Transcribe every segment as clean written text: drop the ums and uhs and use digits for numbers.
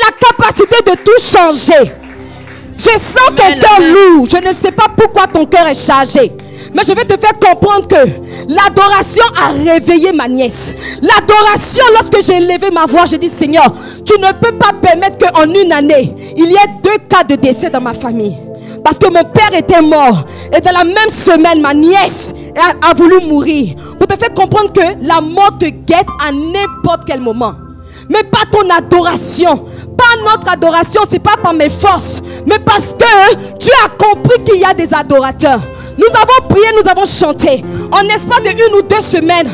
la capacité de tout changer. Je sens ton cœur lourd. Je ne sais pas pourquoi ton cœur est chargé. Mais je vais te faire comprendre que l'adoration a réveillé ma nièce. L'adoration, lorsque j'ai élevé ma voix, j'ai dit, Seigneur, tu ne peux pas permettre qu'en une année, il y ait 2 cas de décès dans ma famille. Parce que mon père était mort. Et dans la même semaine, ma nièce a voulu mourir. Pour te faire comprendre que la mort te guette à n'importe quel moment. Mais pas ton adoration. Pas notre adoration, c'est pas par mes forces. Mais parce que tu as compris qu'il y a des adorateurs. Nous avons prié, nous avons chanté. En espace de 1 ou 2 semaines,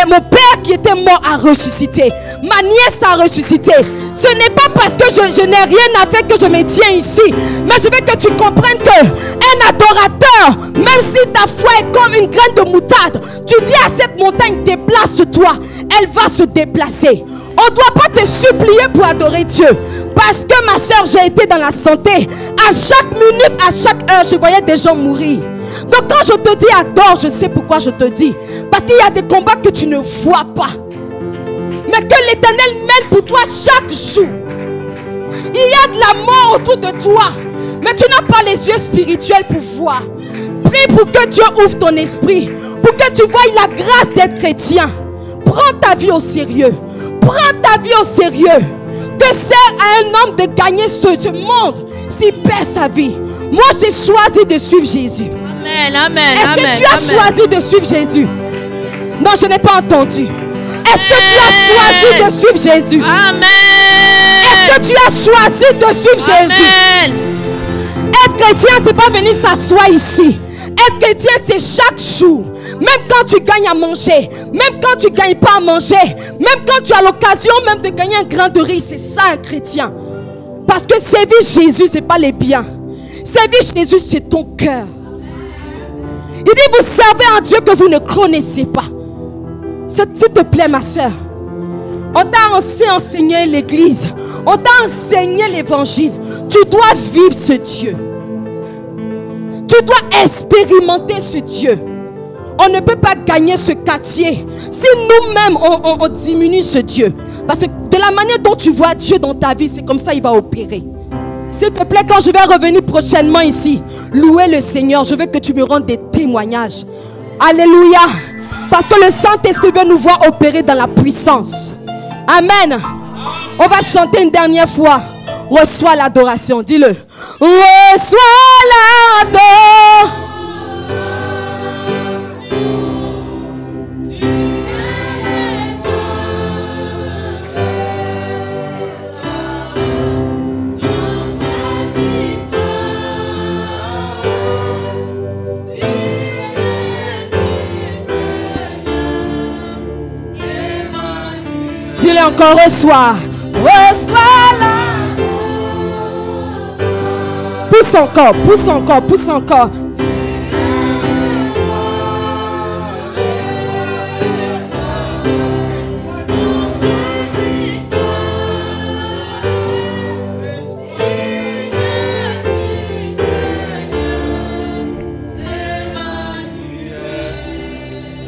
mon père qui était mort a ressuscité. Ma nièce a ressuscité. Ce n'est pas parce que je n'ai rien à faire que je me tiens ici. Mais je veux que tu comprennes qu'un adorateur, même si ta foi est comme une graine de moutarde, tu dis à cette montagne, déplace-toi. Elle va se déplacer. On ne doit pas te supplier pour adorer Dieu. Parce que ma soeur, j'ai été dans la santé. À chaque minute, à chaque heure, je voyais des gens mourir. Donc quand je te dis adore, je sais pourquoi je te dis. Parce qu'il y a des combats que tu ne vois pas. Mais que l'Éternel mène pour toi chaque jour. Il y a de la mort autour de toi. Mais tu n'as pas les yeux spirituels pour voir. Prie pour que Dieu ouvre ton esprit. Pour que tu voies la grâce d'être chrétien. Prends ta vie au sérieux. Prends ta vie au sérieux. Que sert à un homme de gagner ce monde s'il perd sa vie? Moi, j'ai choisi de suivre Jésus. Amen, amen. Est-ce que tu as choisi de suivre Jésus? Non, je n'ai pas entendu. Est-ce que tu as choisi de suivre Jésus? Amen. Est-ce que tu as choisi de suivre Jésus? Être chrétien, c'est pas venir s'asseoir ici. Être chrétien, c'est chaque jour. Même quand tu gagnes à manger, même quand tu ne gagnes pas à manger, même quand tu as l'occasion même de gagner un grain de riz, c'est ça un chrétien. Parce que servir Jésus, ce n'est pas les biens. Servir Jésus, c'est ton cœur. Il dit, vous servez un Dieu que vous ne connaissez pas. S'il te plaît, ma soeur, on t'a enseigné l'église. On t'a enseigné l'évangile. Tu dois vivre ce Dieu. Tu dois expérimenter ce Dieu. On ne peut pas gagner ce quartier si nous-mêmes on diminue ce Dieu. Parce que de la manière dont tu vois Dieu dans ta vie, c'est comme ça il va opérer. S'il te plaît, quand je vais revenir prochainement ici, louer le Seigneur, je veux que tu me rendes des témoignages. Alléluia. Parce que le Saint-Esprit veut nous voir opérer dans la puissance. Amen. On va chanter une dernière fois. Reçois l'adoration. Dis-le. Reçois l'adoration. Dis-le encore, reçois. Reçois la. Pousse encore, pousse encore, pousse encore.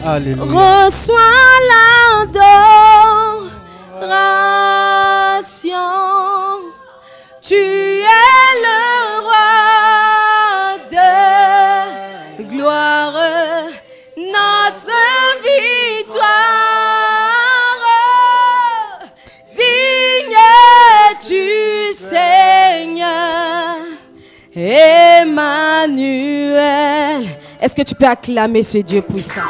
Alléluia. Reçois l'adoration. Tu es le roi de gloire, notre victoire. Digne es-tu, Seigneur, Emmanuel. Est-ce que tu peux acclamer ce Dieu puissant?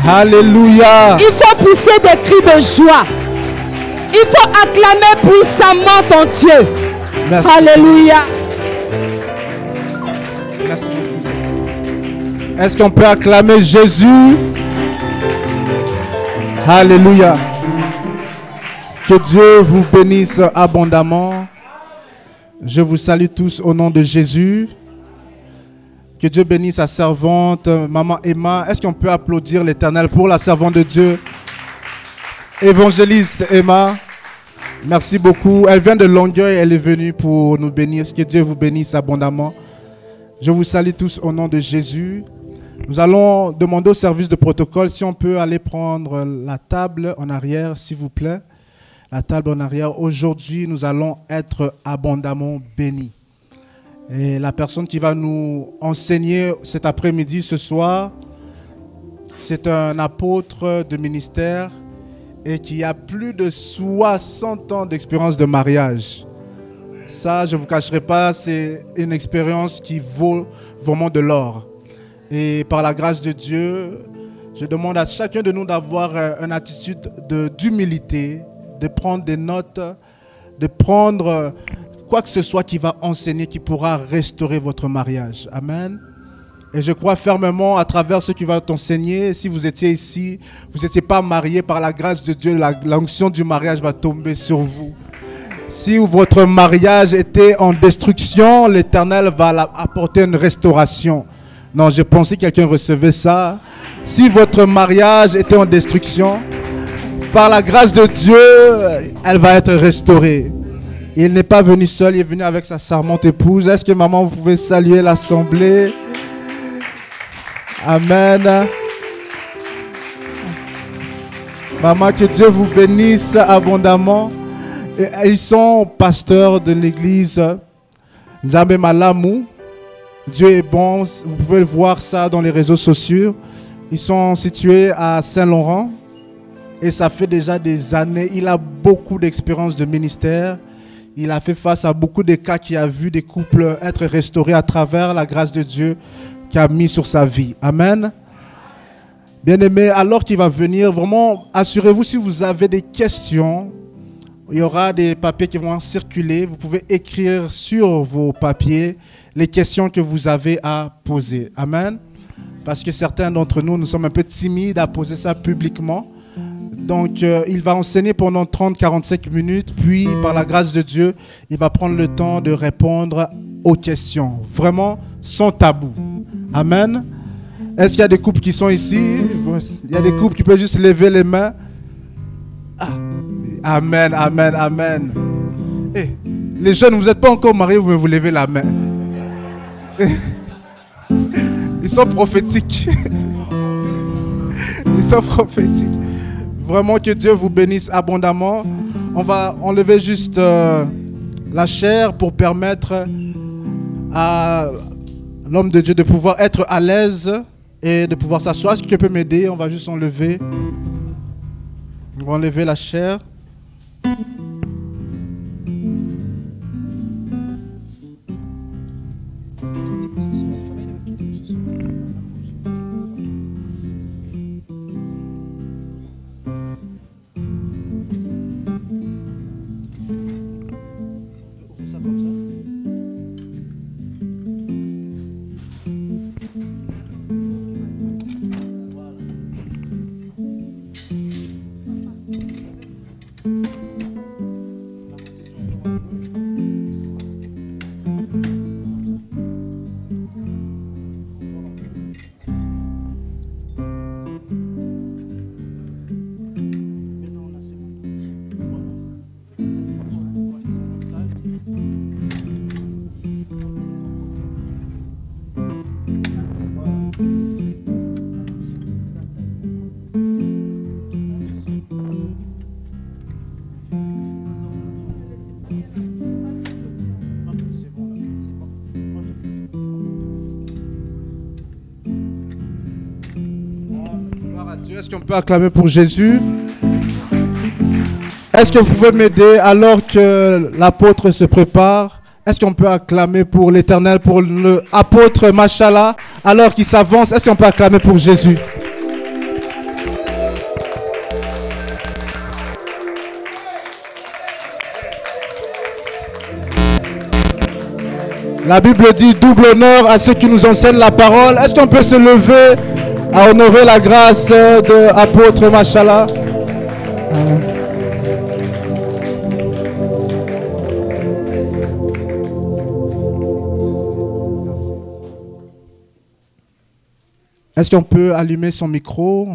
Alléluia. Il faut pousser des cris de joie. Il faut acclamer puissamment ton Dieu. Merci. Alléluia. Merci. Est-ce qu'on peut acclamer Jésus? Alléluia. Que Dieu vous bénisse abondamment. Je vous salue tous au nom de Jésus. Que Dieu bénisse sa servante, Maman Emma. Est-ce qu'on peut applaudir l'Éternel pour la servante de Dieu? Évangéliste Emma, merci beaucoup. Elle vient de Longueuil, elle est venue pour nous bénir. Que Dieu vous bénisse abondamment. Je vous salue tous au nom de Jésus. Nous allons demander au service de protocole si on peut aller prendre la table en arrière, s'il vous plaît. La table en arrière. Aujourd'hui, nous allons être abondamment bénis. Et la personne qui va nous enseigner cet après-midi, ce soir, c'est un apôtre de ministère et qui a plus de 60 ans d'expérience de mariage. Ça, je ne vous cacherai pas, c'est une expérience qui vaut vraiment de l'or. Et par la grâce de Dieu, je demande à chacun de nous d'avoir une attitude d'humilité, de prendre des notes, de prendre quoi que ce soit qui va enseigner, qui pourra restaurer votre mariage. Amen. Et je crois fermement à travers ce qui va t'enseigner, si vous étiez ici, vous n'étiez pas marié, par la grâce de Dieu, l'onction du mariage va tomber sur vous. Si votre mariage était en destruction, l'Éternel va apporter une restauration. Non, je pensais que quelqu'un recevait ça. Si votre mariage était en destruction, par la grâce de Dieu, elle va être restaurée. Il n'est pas venu seul, il est venu avec sa charmante épouse. Est-ce que maman, vous pouvez saluer l'assemblée? Amen. Maman, que Dieu vous bénisse abondamment. Et ils sont pasteurs de l'église Nzambe Malamu. Dieu est bon, vous pouvez voir ça dans les réseaux sociaux. Ils sont situés à Saint-Laurent et ça fait déjà des années. Il a beaucoup d'expérience de ministère. Il a fait face à beaucoup de cas qui a vu des couples être restaurés à travers la grâce de Dieu qui a mis sur sa vie. Amen. Bien-aimés, alors qu'il va venir, vraiment, assurez-vous si vous avez des questions. Il y aura des papiers qui vont circuler. Vous pouvez écrire sur vos papiers les questions que vous avez à poser. Amen. Parce que certains d'entre nous, nous sommes un peu timides à poser ça publiquement. Donc, il va enseigner pendant 30-45 minutes. Puis, par la grâce de Dieu, il va prendre le temps de répondre aux questions. Vraiment, sans tabou. Amen. Est-ce qu'il y a des couples qui sont ici? Il y a des couples qui peuvent juste lever les mains. Ah. Amen, amen, amen. Hey, les jeunes, vous n'êtes pas encore mariés, vous levez la main. Ils sont prophétiques. Ils sont prophétiques. Vraiment que Dieu vous bénisse abondamment. On va enlever juste la chair pour permettre à l'homme de Dieu de pouvoir être à l'aise et de pouvoir s'asseoir. Est-ce que tu peux m'aider? On va juste enlever. On va enlever la chair. Est-ce qu'on peut acclamer pour Jésus? Est-ce que vous pouvez m'aider alors que l'apôtre se prépare? Est-ce qu'on peut acclamer pour l'Éternel, pour l'apôtre Machala, alors qu'il s'avance? Est-ce qu'on peut acclamer pour Jésus? La Bible dit double honneur à ceux qui nous enseignent la parole. Est-ce qu'on peut se lever à honorer la grâce de l'apôtre Machala? Est-ce qu'on peut allumer son micro?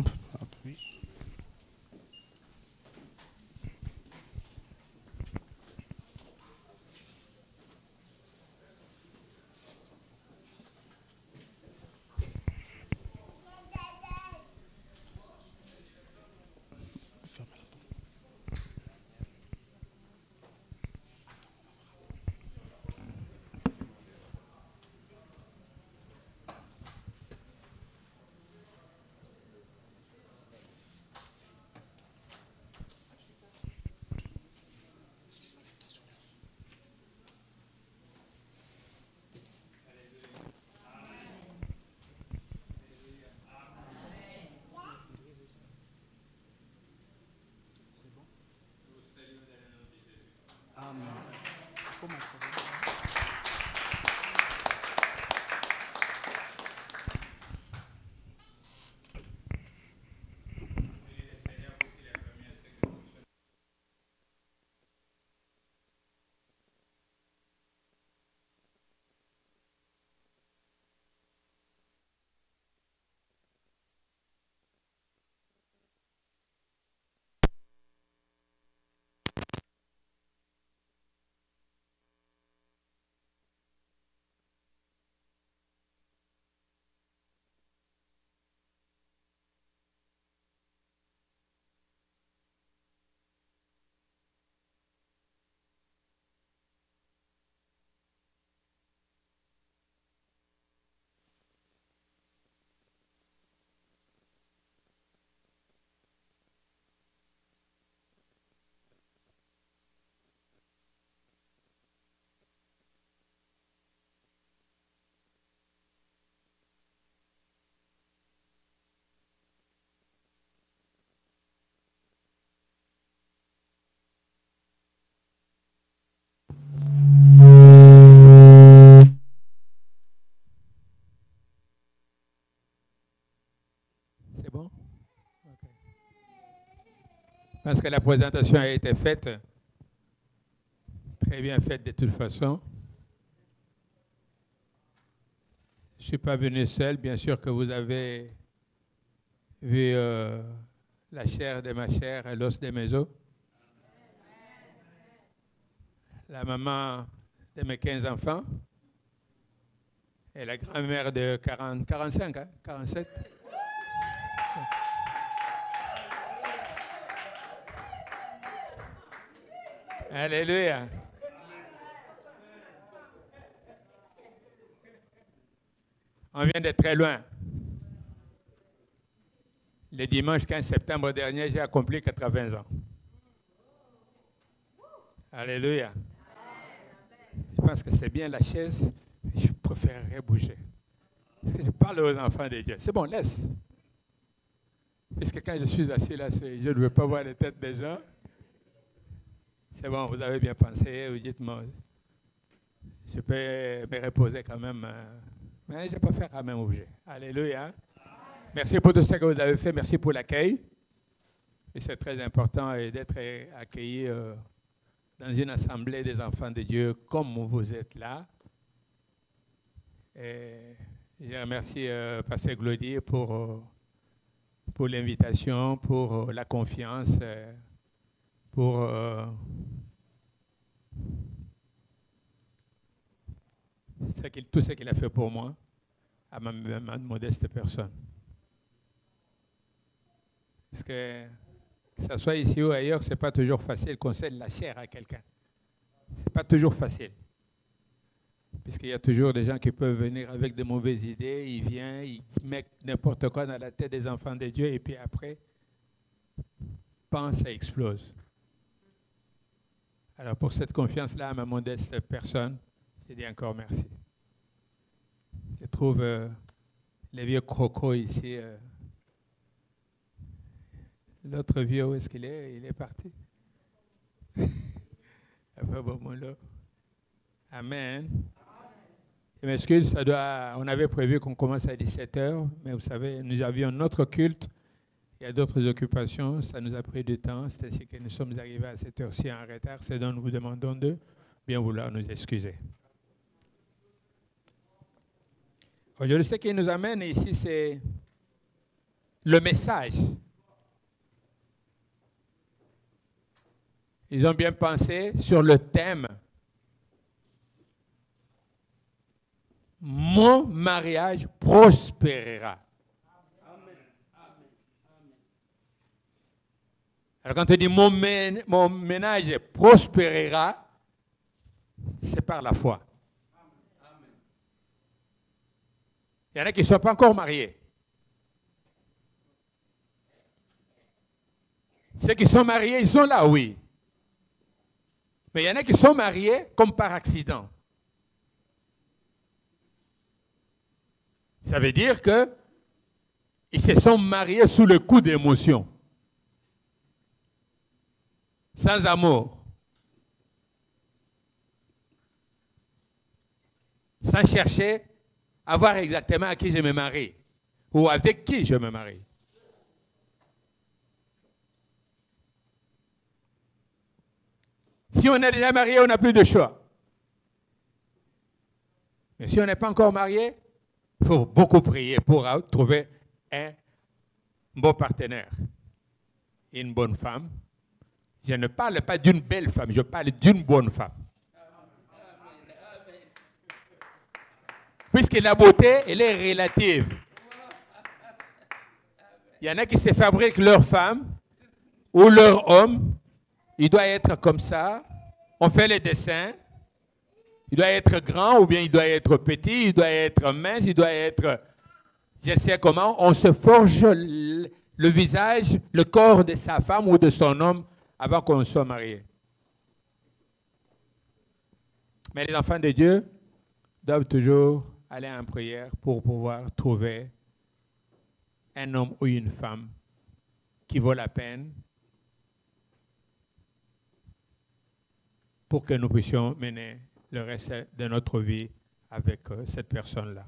C'est bon? Okay. Parce que la présentation a été faite, très bien faite de toute façon. Je ne suis pas venu seul, bien sûr que vous avez vu la chair de ma chair et l'os de mes os. La maman de mes 15 enfants et la grand-mère de 45, hein, 47. Alléluia. On vient de très loin. Le dimanche 15 septembre dernier, j'ai accompli 80 ans. Alléluia. Je pense que c'est bien la chaise, mais je préférerais bouger. Parce que je parle aux enfants de Dieu. C'est bon, laisse. Puisque quand je suis assis là, je ne veux pas voir les têtes des gens. C'est bon, vous avez bien pensé, vous dites, moi, je peux me reposer quand même, mais je préfère quand même bouger. Alléluia. Merci pour tout ce que vous avez fait, merci pour l'accueil. Et c'est très important d'être accueilli dans une assemblée des enfants de Dieu comme vous êtes là. Et je remercie Pasteur Glody pour l'invitation, pour la confiance, pour tout ce qu'il a fait pour moi, à ma modeste personne. Parce que ça soit ici ou ailleurs, ce n'est pas toujours facile qu'on cède la chair à quelqu'un. Ce n'est pas toujours facile. Puisqu'il y a toujours des gens qui peuvent venir avec de mauvaises idées, ils viennent, ils mettent n'importe quoi dans la tête des enfants de Dieu, et puis après, ça explose. Alors pour cette confiance-là, à ma modeste personne, je dis encore merci. Je trouve les vieux crocos ici. L'autre vieux, où est-ce qu'il est? Il est parti. Amen. Je m'excuse, on avait prévu qu'on commence à 17h, mais vous savez, nous avions notre culte. Il y a d'autres occupations, ça nous a pris du temps. C'est ainsi que nous sommes arrivés à cette heure-ci en retard. C'est donc nous vous demandons de bien vouloir nous excuser. Aujourd'hui, ce qui nous amène ici, c'est le message. Ils ont bien pensé sur le thème. Mon mariage prospérera. Alors quand on dit mon ménage prospérera, c'est par la foi. Il y en a qui ne sont pas encore mariés. Ceux qui sont mariés, ils sont là, oui. Mais il y en a qui sont mariés comme par accident. Ça veut dire qu'ils se sont mariés sous le coup d'émotion. Sans amour. sans chercher à voir exactement à qui je me marie ou avec qui je me marie. Si on est déjà marié, on n'a plus de choix. Mais si on n'est pas encore marié, il faut beaucoup prier pour trouver un bon partenaire, une bonne femme. Je ne parle pas d'une belle femme, je parle d'une bonne femme. Puisque la beauté, elle est relative. Il y en a qui se fabriquent leur femme ou leur homme. Il doit être comme ça. On fait les dessins. Il doit être grand ou bien il doit être petit. Il doit être mince. Il doit être, je ne sais comment. On se forge le visage, le corps de sa femme ou de son homme avant qu'on soit marié. Mais les enfants de Dieu doivent toujours aller en prière pour pouvoir trouver un homme ou une femme qui vaut la peine pour que nous puissions mener le reste de notre vie avec cette personne-là.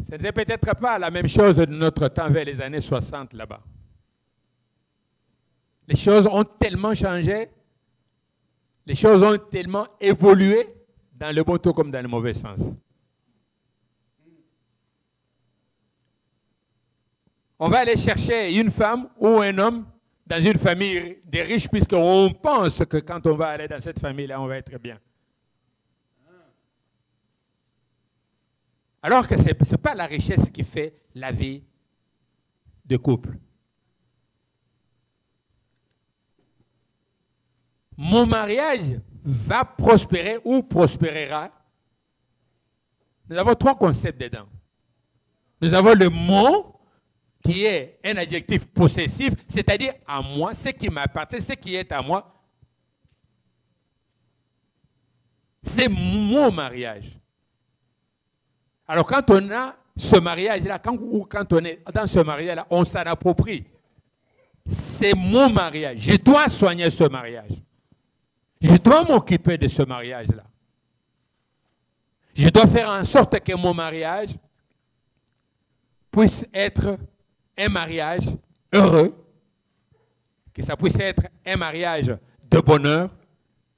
Ce n'était peut-être pas la même chose de notre temps vers les années 60 là-bas. Les choses ont tellement changé, les choses ont tellement évolué dans le bon sens comme dans le mauvais sens. On va aller chercher une femme ou un homme dans une famille de riches puisqu'on pense que quand on va aller dans cette famille-là, on va être bien. Alors que ce n'est pas la richesse qui fait la vie de couple. Mon mariage va prospérer ou prospérera. Nous avons trois concepts dedans. Nous avons le mot qui est un adjectif possessif, c'est-à-dire à moi, ce qui m'appartient, ce qui est à moi. C'est mon mariage. Alors quand on a ce mariage-là, quand on est dans ce mariage-là, on s'en approprie. C'est mon mariage. Je dois soigner ce mariage. Je dois m'occuper de ce mariage-là. Je dois faire en sorte que mon mariage puisse être un mariage heureux, que ça puisse être un mariage de bonheur,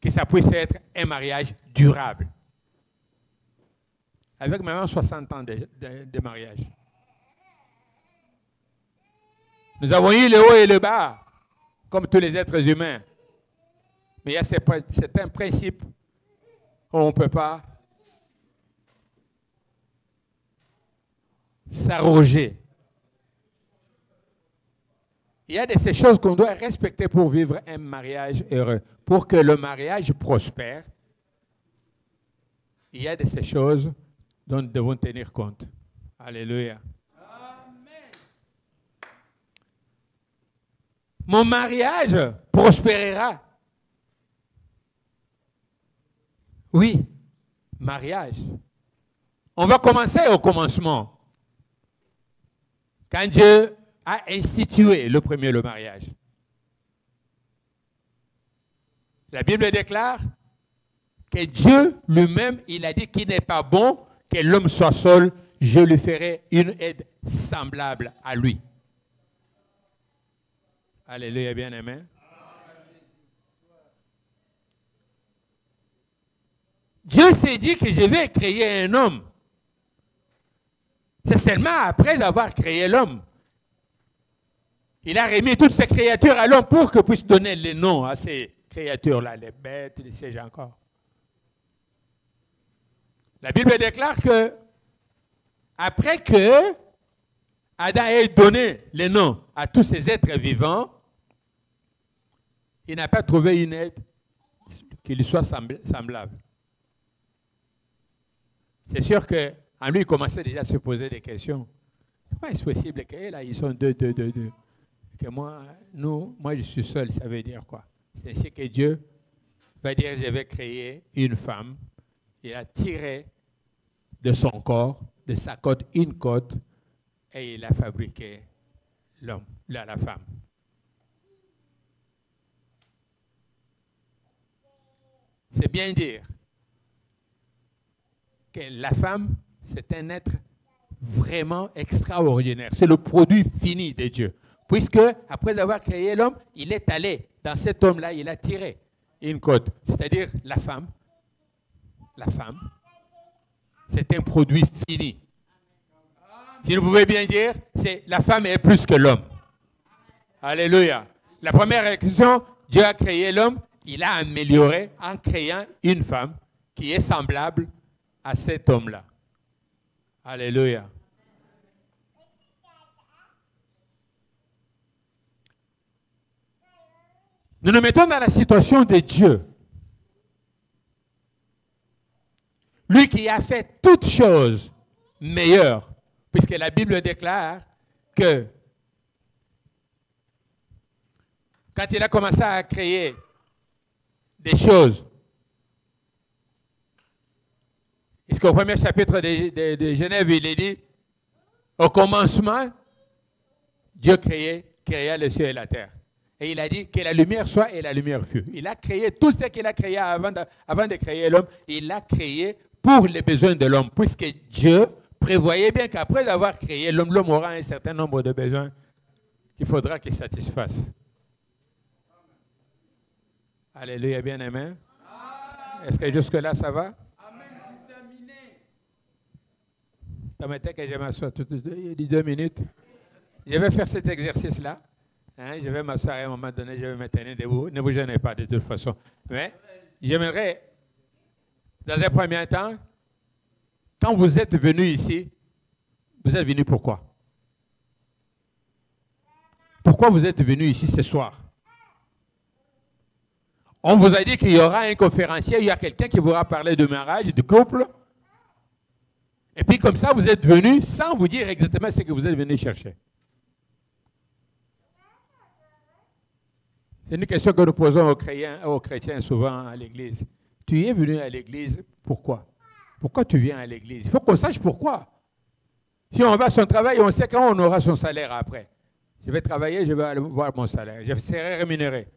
que ça puisse être un mariage durable. Avec maintenant 60 ans de mariage. Nous avons eu le haut et le bas, comme tous les êtres humains. Mais il y a certains principes où on ne peut pas s'arroger. Il y a de ces choses qu'on doit respecter pour vivre un mariage heureux. Pour que le mariage prospère, il y a de ces choses dont nous devons tenir compte. Alléluia. Amen. Mon mariage prospérera. Oui, mariage. On va commencer au commencement. Quand Dieu a institué le mariage. La Bible déclare que Dieu lui-même, il a dit qu'il n'est pas bon que l'homme soit seul, je lui ferai une aide semblable à lui. Alléluia, bien-aimé. Dieu s'est dit que je vais créer un homme. C'est seulement après avoir créé l'homme. Il a remis toutes ces créatures à l'homme pour qu'il puisse donner les noms à ces créatures-là, les bêtes, les sièges encore. La Bible déclare que après que Adam ait donné les noms à tous ces êtres vivants, il n'a pas trouvé une aide qui lui soit semblable. C'est sûr qu'en lui, il commençait déjà à se poser des questions. Comment est-ce possible que là, ils sont deux. Que moi, je suis seul, ça veut dire quoi? C'est ainsi que Dieu va dire, je vais créer une femme. Il a tiré de son corps, de sa côte, une côte, et il a fabriqué l'homme, la femme. C'est bien dire. que la femme, c'est un être vraiment extraordinaire. C'est le produit fini de Dieu. Puisque, après avoir créé l'homme, il est allé dans cet homme-là, il a tiré une côte. C'est-à-dire la femme, c'est un produit fini. Si vous pouvez bien dire, la femme est plus que l'homme. Alléluia. La première question, Dieu a créé l'homme, il a amélioré en créant une femme qui est semblable à cet homme-là. Alléluia. Nous nous mettons dans la situation de Dieu. Lui qui a fait toutes choses meilleures, puisque la Bible déclare que quand il a commencé à créer des choses, est-ce qu'au premier chapitre de Genève, il est dit, au commencement, Dieu créa le ciel et la terre. Et il a dit que la lumière soit et la lumière fut. Il a créé tout ce qu'il a créé avant de créer l'homme. Il l'a créé pour les besoins de l'homme, puisque Dieu prévoyait bien qu'après avoir créé l'homme, l'homme aura un certain nombre de besoins qu'il faudra qu'il satisfasse. Alléluia, bien-aimé. Est-ce que jusque-là, ça va? Permettez que je m'assoie 2 minutes. Je vais faire cet exercice-là. Je vais m'asseoir à un moment donné, je vais me tenir debout. Ne vous gênez pas de toute façon. Mais j'aimerais, dans un premier temps, quand vous êtes venu ici, vous êtes venu pourquoi? Pourquoi vous êtes venu ici ce soir? On vous a dit qu'il y aura un conférencier, il y a quelqu'un qui vous parler de mariage, du couple. Et puis comme ça, vous êtes venu sans vous dire exactement ce que vous êtes venu chercher. C'est une question que nous posons aux chrétiens souvent à l'église. Tu es venu à l'église, pourquoi? Pourquoi tu viens à l'église? Il faut qu'on sache pourquoi. Si on va à son travail, on sait quand on aura son salaire après. Je vais travailler, je vais aller voir mon salaire. Je serai rémunéré.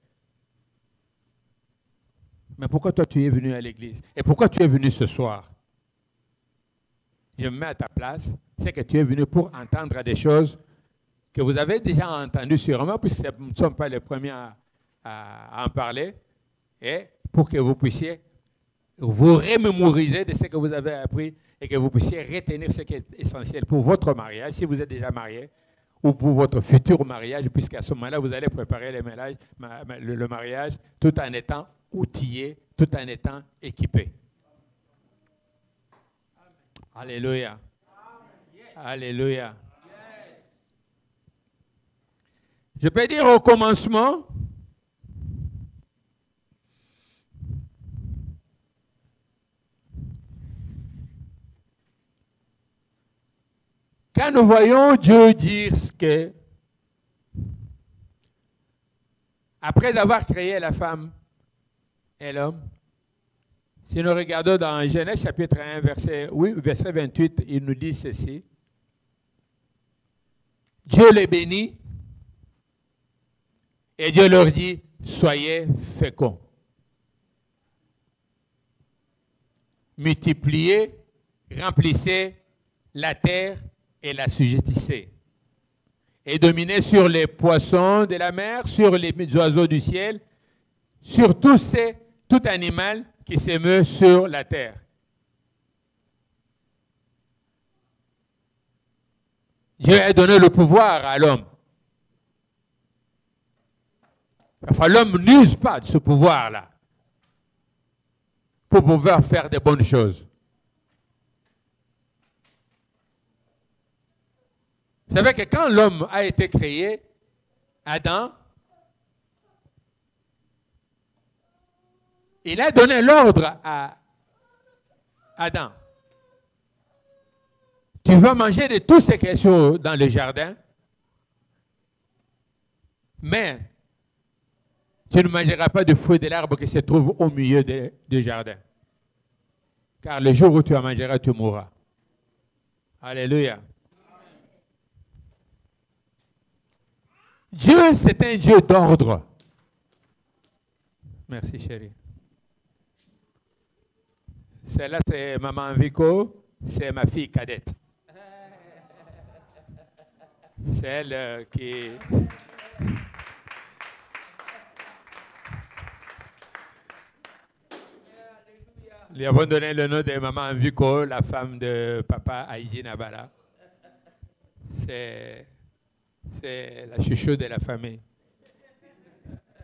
Mais pourquoi toi tu es venu à l'église? Et pourquoi tu es venu ce soir? Je me mets à ta place. C'est que tu es venu pour entendre des choses que vous avez déjà entendues sûrement, puisque nous ne sommes pas les premiers à en parler, et pour que vous puissiez vous remémoriser de ce que vous avez appris et que vous puissiez retenir ce qui est essentiel pour votre mariage, si vous êtes déjà marié, ou pour votre futur mariage, puisqu'à ce moment-là, vous allez préparer le mariage tout en étant outillé, tout en étant équipé. Alléluia. Alléluia. Je peux dire au commencement, quand nous voyons Dieu dire que, après avoir créé la femme et l'homme, si nous regardons dans Genèse chapitre 1, verset 28, il nous dit ceci. Dieu les bénit et Dieu leur dit, soyez féconds. Multipliez, remplissez la terre et la sujettissez. Et dominez sur les poissons de la mer, sur les oiseaux du ciel, sur tout animal qui se meut sur la terre. Dieu a donné le pouvoir à l'homme. Enfin, l'homme n'use pas de ce pouvoir-là pour pouvoir faire de bonnes choses. Vous savez que quand l'homme a été créé, Adam, il a donné l'ordre à Adam. Tu vas manger de tout ce qui est dans le jardin, mais tu ne mangeras pas de fruits de l'arbre qui se trouve au milieu du jardin. Car le jour où tu en mangeras, tu mourras. Alléluia. Dieu, c'est un Dieu d'ordre. Merci, chérie. Celle-là, c'est maman Vico, c'est ma fille cadette. C'est elle qui... Lui avons donné le nom de maman Vico, la femme de papa Aïdi Nabala. C'est la chouchou de la famille.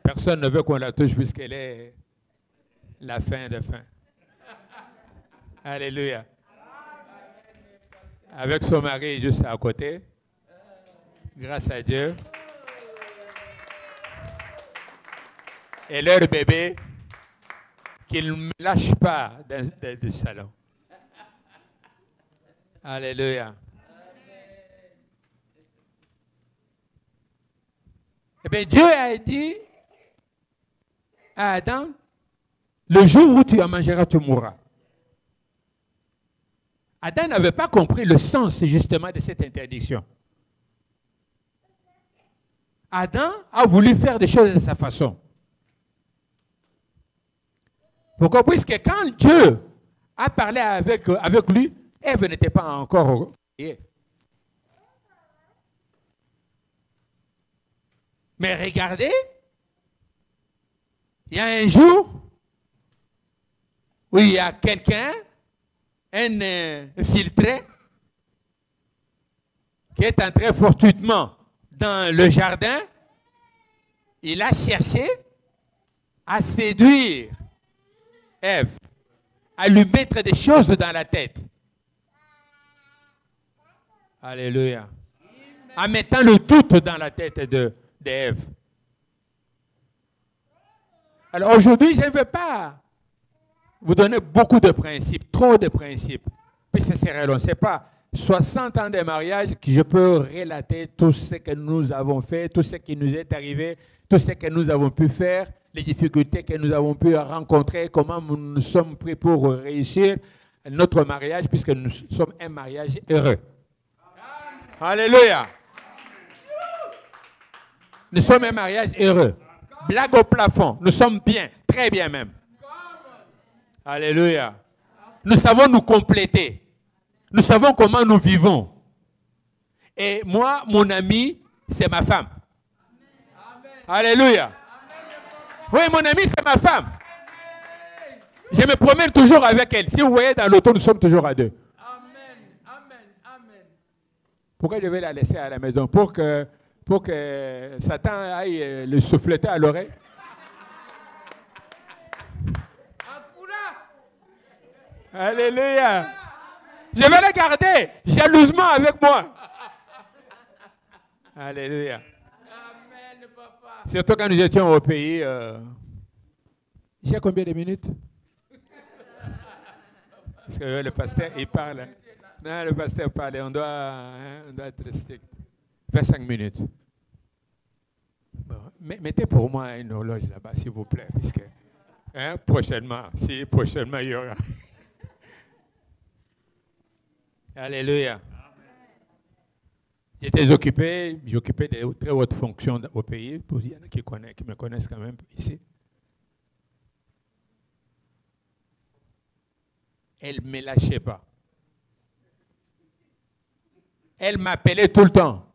Personne ne veut qu'on la touche puisqu'elle est la fin de fin. Alléluia. Avec son mari juste à côté. Grâce à Dieu. Et leur bébé qu'ils ne me lâchent pas du salon. Alléluia. Eh bien, Dieu a dit à Adam, le jour où tu en mangeras, tu mourras. Adam n'avait pas compris le sens justement de cette interdiction. Adam a voulu faire des choses de sa façon. Pourquoi? Puisque quand Dieu a parlé avec lui, Ève n'était pas encore créée. Mais regardez, il y a un jour où il y a quelqu'un, un infiltré, qui est entré fortuitement dans le jardin. Il a cherché à séduire Ève, à lui mettre des choses dans la tête. Alléluia. En mettant le doute dans la tête d'Ève. Alors aujourd'hui, je ne veux pas vous donner beaucoup de principes, trop de principes. Puis c'est long. Ce n'est pas 60 ans de mariage que je peux relater tout ce que nous avons fait, tout ce qui nous est arrivé, tout ce que nous avons pu faire, les difficultés que nous avons pu rencontrer, comment nous sommes pris pour réussir notre mariage, puisque nous sommes un mariage heureux. Alléluia. Nous sommes un mariage heureux. Blague au plafond. Nous sommes bien, très bien même. Alléluia. Nous savons nous compléter. Nous savons comment nous vivons. Et moi, mon ami, c'est ma femme. Alléluia. Oui, mon ami, c'est ma femme. Je me promène toujours avec elle. Si vous voyez dans l'auto, nous sommes toujours à deux. Pourquoi je vais la laisser à la maison? Pour que Satan aille le souffleter à l'oreille. Alléluia. Je vais la garder jalousement avec moi. Alléluia. Amen, papa. Surtout quand nous étions au pays. J'ai combien de minutes? Parce que le pasteur, il parle. Non, le pasteur parle. On doit être strict. 25 minutes. Bon, mettez pour moi une horloge là-bas, s'il vous plaît. Puisque, prochainement, il y aura. Alléluia. J'étais occupé, j'occupais des très hautes fonctions au pays. Il y en a qui me connaissent quand même ici. Elle ne me lâchait pas. Elle m'appelait tout le temps.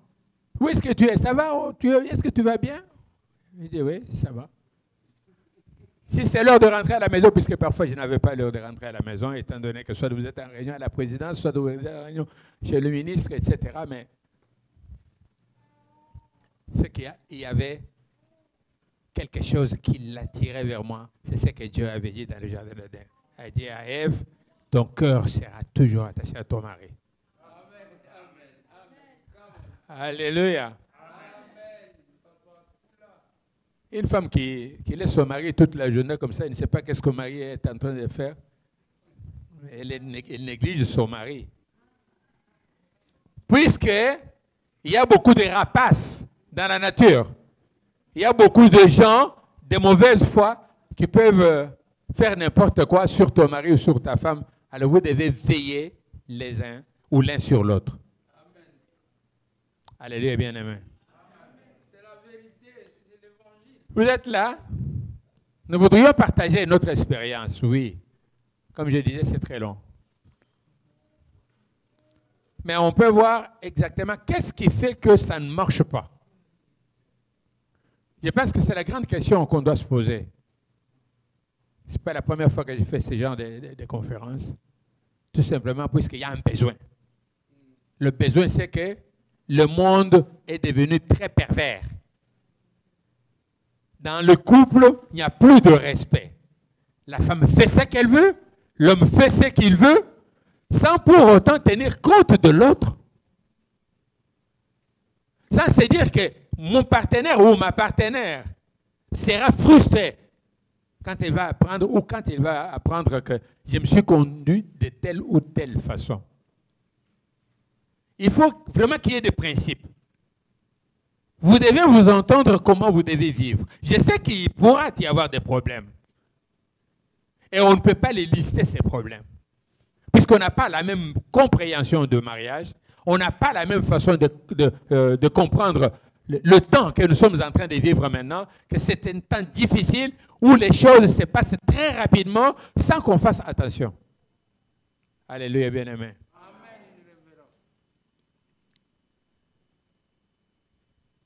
Où est-ce que tu es? Ça va? Est-ce que tu vas bien? Je dis oui, ça va. Si c'est l'heure de rentrer à la maison, puisque parfois je n'avais pas l'heure de rentrer à la maison, étant donné que soit vous êtes en réunion à la présidence, soit vous êtes en réunion chez le ministre, etc. Mais c'est qu'il y avait quelque chose qui l'attirait vers moi. C'est ce que Dieu avait dit dans le jardin d'Éden. Il a dit à Ève, ton cœur sera toujours attaché à ton mari. Amen, amen, amen. Alléluia. Une femme qui laisse son mari toute la journée comme ça, elle ne sait pas qu'est-ce que le mari est en train de faire. Elle néglige son mari. Puisqu'il y a beaucoup de rapaces dans la nature. Il y a beaucoup de gens de mauvaise foi qui peuvent faire n'importe quoi sur ton mari ou sur ta femme. Alors vous devez veiller les uns ou l'un sur l'autre. Alléluia, bien-aimé. Vous êtes là? Nous voudrions partager notre expérience, oui. comme je disais, c'est très long. Mais on peut voir exactement qu'est-ce qui fait que ça ne marche pas. Je pense que c'est la grande question qu'on doit se poser. Ce n'est pas la première fois que j'ai fait ce genre de conférences. Tout simplement puisqu'il y a un besoin. Le besoin, c'est que le monde est devenu très pervers. Dans le couple, il n'y a plus de respect. La femme fait ce qu'elle veut, l'homme fait ce qu'il veut, sans pour autant tenir compte de l'autre. Ça, c'est dire que mon partenaire ou ma partenaire sera frustré quand elle va apprendre ou quand il va apprendre que je me suis conduit de telle ou telle façon. Il faut vraiment qu'il y ait des principes. Vous devez vous entendre comment vous devez vivre. Je sais qu'il pourra y avoir des problèmes. Et on ne peut pas les lister, ces problèmes. Puisqu'on n'a pas la même compréhension de mariage, on n'a pas la même façon de comprendre le temps que nous sommes en train de vivre maintenant, que c'est un temps difficile où les choses se passent très rapidement sans qu'on fasse attention. Alléluia, bien-aimé.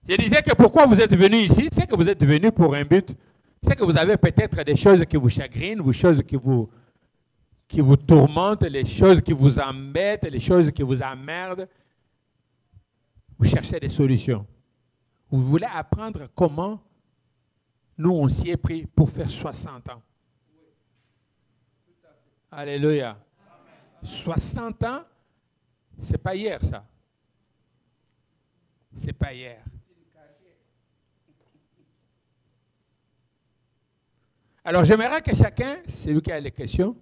Je disais que pourquoi vous êtes venu ici, c'est que vous êtes venu pour un but. C'est que vous avez peut-être des choses qui vous chagrinent, des choses qui vous tourmentent, les choses qui vous embêtent, les choses qui vous emmerdent. Vous cherchez des solutions. Vous voulez apprendre comment nous, on s'y est pris pour faire 60 ans. Alléluia. 60 ans, c'est pas hier, ça. C'est pas hier. Alors, j'aimerais que chacun, celui qui a les questions,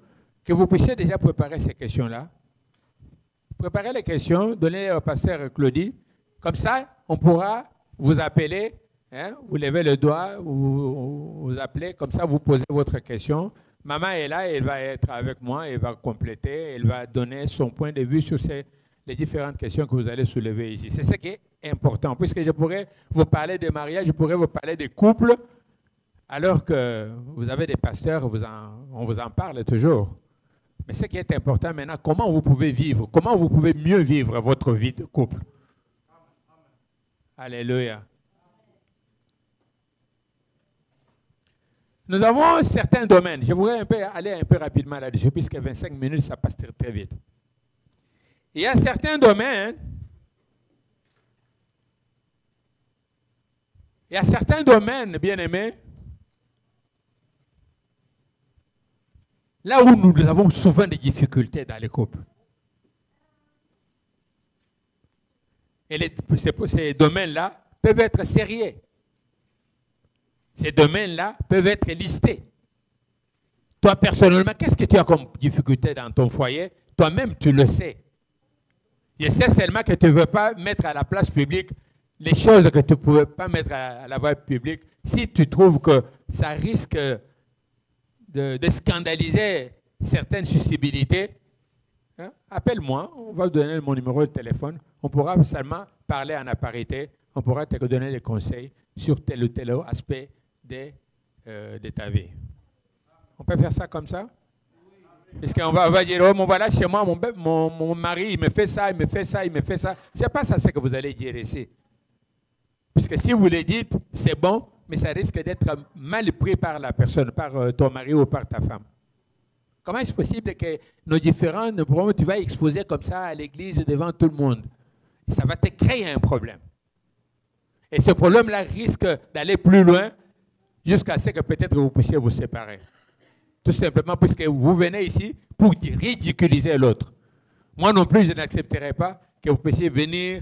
que vous puissiez déjà préparer ces questions-là. Préparez les questions, donnez au pasteur Claudie. Comme ça, on pourra vous appeler, hein, vous levez le doigt, vous appelez, comme ça vous posez votre question. Maman est là, elle va être avec moi, elle va compléter, elle va donner son point de vue sur les différentes questions que vous allez soulever ici. C'est ce qui est important, puisque je pourrais vous parler de mariage, je pourrais vous parler de couple, alors que vous avez des pasteurs, on vous en parle toujours. Mais ce qui est important maintenant, comment vous pouvez vivre, comment vous pouvez mieux vivre votre vie de couple. Alléluia. Nous avons certains domaines. Je voudrais aller un peu rapidement là-dessus, puisque 25 minutes, ça passe très, très vite. Il y a certains domaines, bien-aimés, là où nous avons souvent des difficultés dans les couples. Et ces domaines-là peuvent être sérieux. Ces domaines-là peuvent être listés. Toi, personnellement, qu'est-ce que tu as comme difficulté dans ton foyer? Toi-même, tu le sais. Je sais seulement que tu ne veux pas mettre à la place publique les choses que tu ne pouvais pas mettre à la voie publique si tu trouves que ça risque de scandaliser certaines susceptibilités. Hein? Appelle-moi, on va te donner mon numéro de téléphone. On pourra seulement parler en aparité. On pourra te donner des conseils sur tel ou tel aspect de ta vie. On peut faire ça comme ça? Parce qu'on va dire, oh, voilà, chez moi, mon mari, il me fait ça, il me fait ça, il me fait ça. Ce n'est pas ça ce que vous allez dire ici. Puisque si vous le dites, c'est bon, mais ça risque d'être mal pris par la personne, par ton mari ou par ta femme. Comment est-ce possible que nos différents problèmes, tu vas exposer comme ça à l'église devant tout le monde? Et ça va te créer un problème. Et ce problème-là risque d'aller plus loin jusqu'à ce que peut-être vous puissiez vous séparer. Tout simplement puisque vous venez ici pour ridiculiser l'autre. Moi non plus, je n'accepterai pas que vous puissiez venir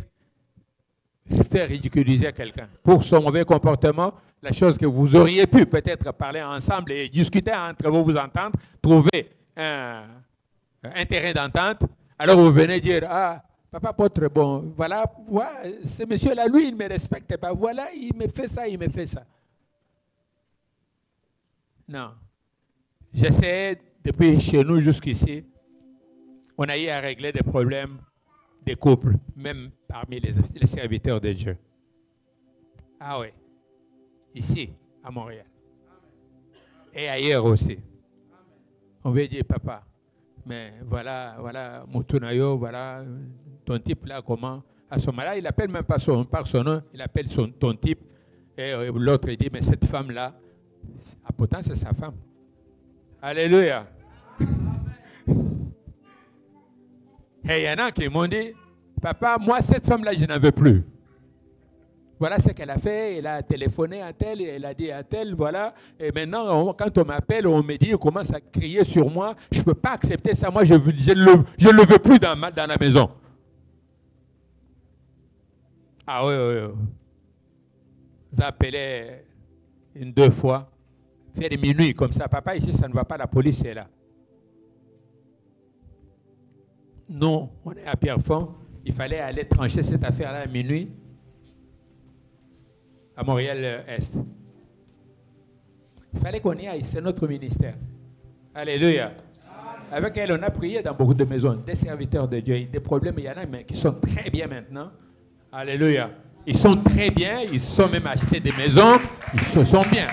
faire ridiculiser quelqu'un pour son mauvais comportement, la chose que vous auriez pu peut-être parler ensemble et discuter entre vous, vous entendre, trouver un terrain d'entente. Alors vous venez dire, ah, papa Potre, bon, voilà, ce monsieur-là, lui, il ne me respecte pas. Voilà, il me fait ça, il me fait ça. Non. J'essaie, depuis chez nous jusqu'ici, on a eu à régler des problèmes des couples, même parmi les serviteurs de Dieu. Ah oui, ici, à Montréal. Et ailleurs aussi. On veut dire, papa, Mais voilà, Mutunayo, voilà, ton type là, comment? À ce moment-là, il n'appelle même pas par son nom, il appelle ton type. Et l'autre, il dit, mais cette femme-là, pourtant, c'est sa femme. Alléluia. Et il y en a qui m'ont dit, papa, moi, cette femme-là, je n'en veux plus. Voilà ce qu'elle a fait. Elle a téléphoné à tel, elle a dit à tel, voilà. Et maintenant, quand on m'appelle, on me dit, on commence à crier sur moi. Je ne peux pas accepter ça. Moi, je ne le veux plus dans la maison. Ah oui. Vous appelez une, 2 fois. Faire des minuit comme ça. Papa, ici, ça ne va pas. La police est là. Non, on est à Pierrefonds. Il fallait aller trancher cette affaire-là à minuit. À Montréal-Est. Il fallait qu'on y aille, c'est notre ministère. Alléluia. Avec elle, on a prié dans beaucoup de maisons, des serviteurs de Dieu. Des problèmes, il y en a mais qui sont très bien maintenant. Alléluia. Ils sont très bien, ils sont même achetés des maisons, ils sont bien.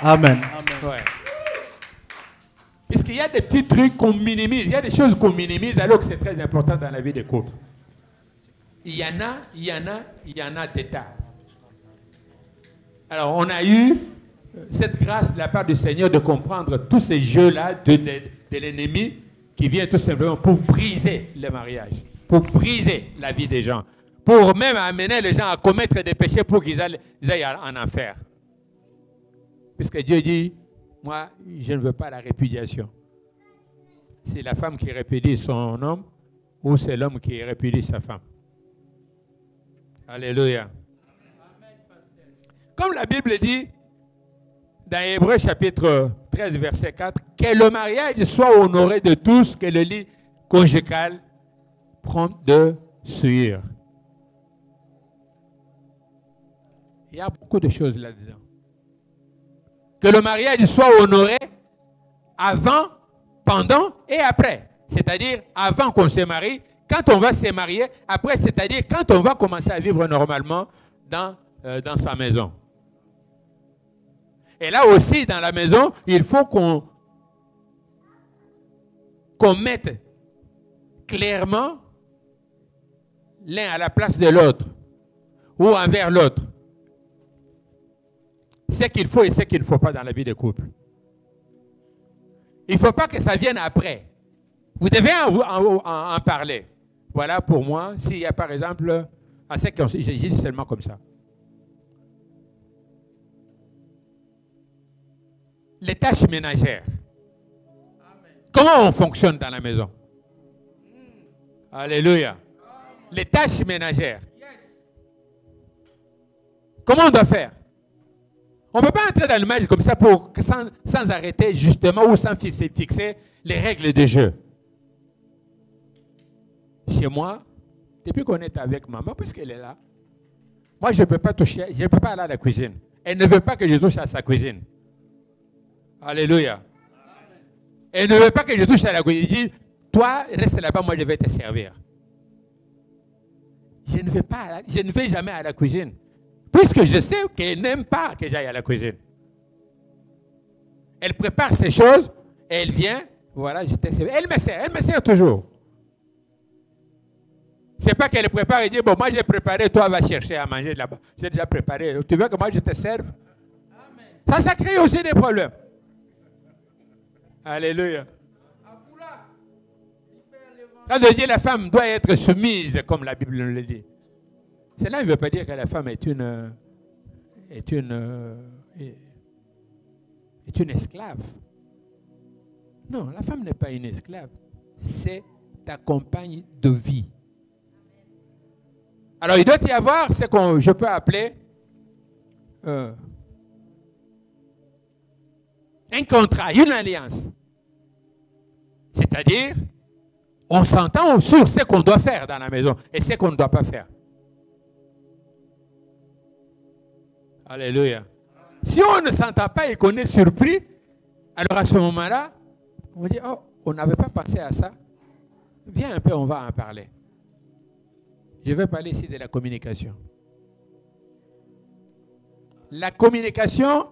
Amen. Ouais. Puisqu'il y a des petits trucs qu'on minimise, il y a des choses qu'on minimise alors que c'est très important dans la vie des couples. Il y en a des tas. Alors, on a eu cette grâce de la part du Seigneur de comprendre tous ces jeux-là de l'ennemi qui vient tout simplement pour briser le mariage, pour briser la vie des gens, pour même amener les gens à commettre des péchés pour qu'ils aillent en enfer. Puisque Dieu dit, moi, je ne veux pas la répudiation. C'est la femme qui répudie son homme ou c'est l'homme qui répudie sa femme. Alléluia. Comme la Bible dit, dans Hébreux chapitre 13, verset 4, que le mariage soit honoré de tous, que le lit conjugal prompt de suivre. Il y a beaucoup de choses là-dedans. Que le mariage soit honoré avant, pendant et après. C'est-à-dire avant qu'on se marie, quand on va se marier, après, c'est-à-dire quand on va commencer à vivre normalement dans sa maison. Et là aussi, dans la maison, il faut qu'on mette clairement l'un à la place de l'autre ou envers l'autre. Ce qu'il faut et ce qu'il ne faut pas dans la vie de couple. Il ne faut pas que ça vienne après. Vous devez en parler. Voilà pour moi, s'il y a par exemple, je dis seulement comme ça. Les tâches ménagères. Comment on fonctionne dans la maison? Alléluia. Les tâches ménagères. Comment on doit faire? On ne peut pas entrer dans le mariage comme ça sans arrêter justement ou sans fixer les règles de jeu. Chez moi, depuis qu'on est avec maman, puisqu'elle est là, moi je ne peux pas toucher, je ne peux pas aller à la cuisine. Elle ne veut pas que je touche à sa cuisine. Alléluia. Elle ne veut pas que je touche à la cuisine. Elle dit, toi, reste là-bas, moi je vais te servir. Je ne vais jamais à la cuisine. Puisque je sais qu'elle n'aime pas que j'aille à la cuisine. Elle prépare ses choses, elle vient, voilà, je te sers. Elle me sert toujours. Ce n'est pas qu'elle prépare et dit, bon, moi j'ai préparé, toi va chercher à manger là-bas. J'ai déjà préparé. Tu veux que moi je te serve? Amen. Ça crée aussi des problèmes. Alléluia. Ça veut dire que la femme doit être soumise, comme la Bible nous le dit. Cela ne veut pas dire que la femme est une esclave. Non, la femme n'est pas une esclave. C'est ta compagne de vie. Alors, il doit y avoir ce que je peux appeler un contrat, une alliance. C'est-à-dire, on s'entend sur ce qu'on doit faire dans la maison et ce qu'on ne doit pas faire. Alléluia. Si on ne s'entend pas et qu'on est surpris, alors à ce moment-là, on va dire, oh, on n'avait pas pensé à ça. Viens un peu, on va en parler. Je vais parler ici de la communication. La communication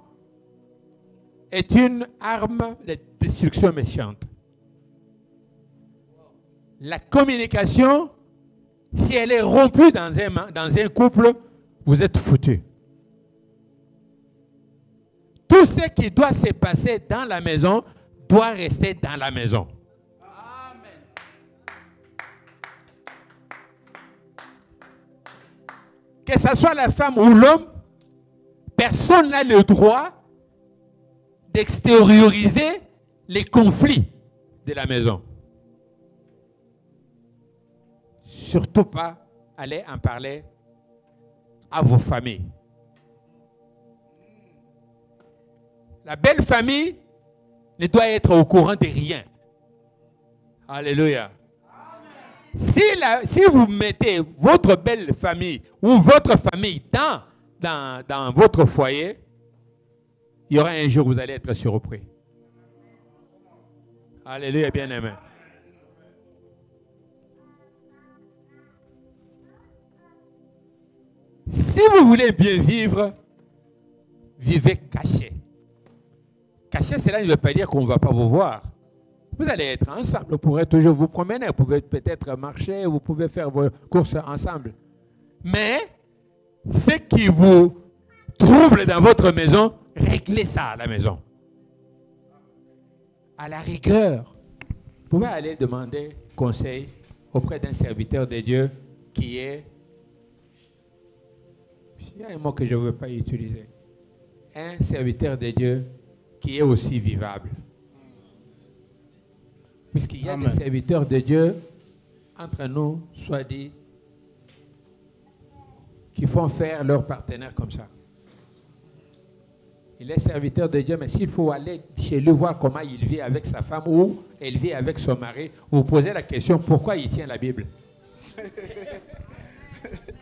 est une arme de destruction méchante. La communication, si elle est rompue dans un couple, vous êtes foutus. Tout ce qui doit se passer dans la maison doit rester dans la maison. Amen. Que ce soit la femme ou l'homme, personne n'a le droit d'extérioriser les conflits de la maison. Surtout pas aller en parler à vos familles. La belle famille ne doit être au courant de rien. Alléluia. Si vous mettez votre belle famille ou votre famille dans votre foyer, il y aura un jour où vous allez être surpris. Alléluia, bien-aimé. Si vous voulez bien vivre, vivez caché. Caché, cela ne veut pas dire qu'on ne va pas vous voir. Vous allez être ensemble, vous pourrez toujours vous promener, vous pouvez peut-être marcher, vous pouvez faire vos courses ensemble. Mais ce qui vous trouble dans votre maison, réglez ça à la maison. À la rigueur, vous pouvez aller demander conseil auprès d'un serviteur de Dieu qui est... Il y a un mot que je ne veux pas utiliser. Un serviteur de Dieu qui est aussi vivable. Puisqu'il y a des serviteurs de Dieu, entre nous, soit dit, qui font faire leur partenaire comme ça. Il est serviteur de Dieu, mais s'il faut aller chez lui voir comment il vit avec sa femme ou elle vit avec son mari, vous posez la question, pourquoi il tient la Bible?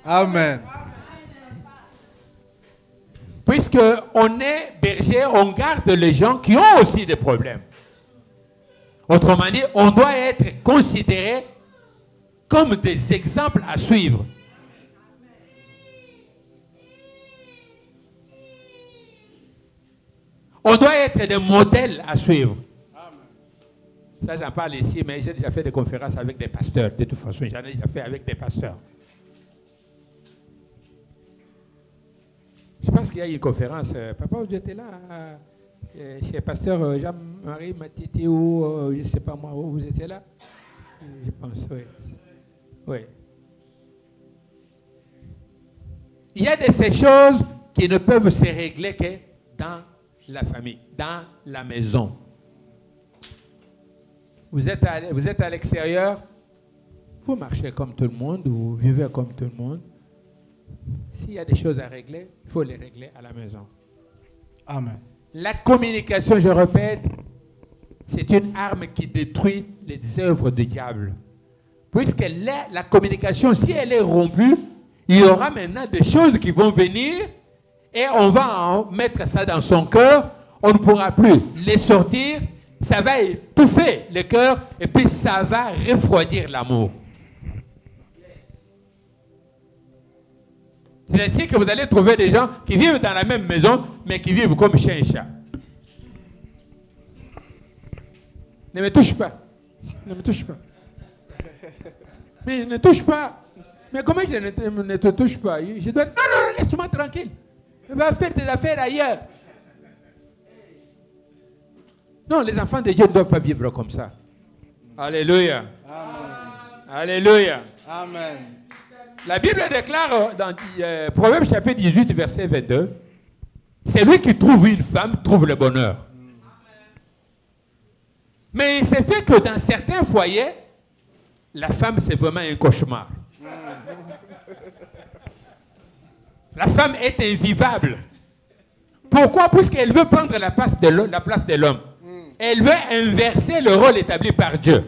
Amen. Puisqu'on est berger, on garde les gens qui ont aussi des problèmes. Autrement dit, on doit être considéré comme des exemples à suivre. On doit être des modèles à suivre. Ça, j'en parle ici, mais j'ai déjà fait des conférences avec des pasteurs. De toute façon, j'en ai déjà fait avec des pasteurs. Je pense qu'il y a une conférence. Papa, vous étiez là chez pasteur Jean-Marie Matiti ou je ne sais pas moi où vous étiez là. Je pense, oui. Oui. Il y a de ces choses qui ne peuvent se régler que dans la famille, dans la maison. Vous êtes à l'extérieur, vous marchez comme tout le monde, vous vivez comme tout le monde. S'il y a des choses à régler, il faut les régler à la maison. Amen. La communication, je répète, c'est une arme qui détruit les œuvres du diable. Puisque la communication, si elle est rompue, il y aura maintenant des choses qui vont venir et on va en mettre ça dans son cœur. On ne pourra plus les sortir. Ça va étouffer le cœur et puis ça va refroidir l'amour. C'est ainsi que vous allez trouver des gens qui vivent dans la même maison, mais qui vivent comme chien et chat. Ne me touche pas. Ne me touche pas. Mais ne touche pas. Mais comment je ne te touche pas? Je dois... Non, non, laisse-moi tranquille. Va faire tes affaires ailleurs. Non, les enfants de Dieu ne doivent pas vivre comme ça. Alléluia. Amen. Alléluia. Amen. La Bible déclare dans Proverbe chapitre 18, verset 22, c'est lui qui trouve une femme, trouve le bonheur. Mais il s'est fait que dans certains foyers, la femme c'est vraiment un cauchemar. La femme est invivable. Pourquoi? Puisqu'elle veut prendre la place de l'homme. Elle veut inverser le rôle établi par Dieu.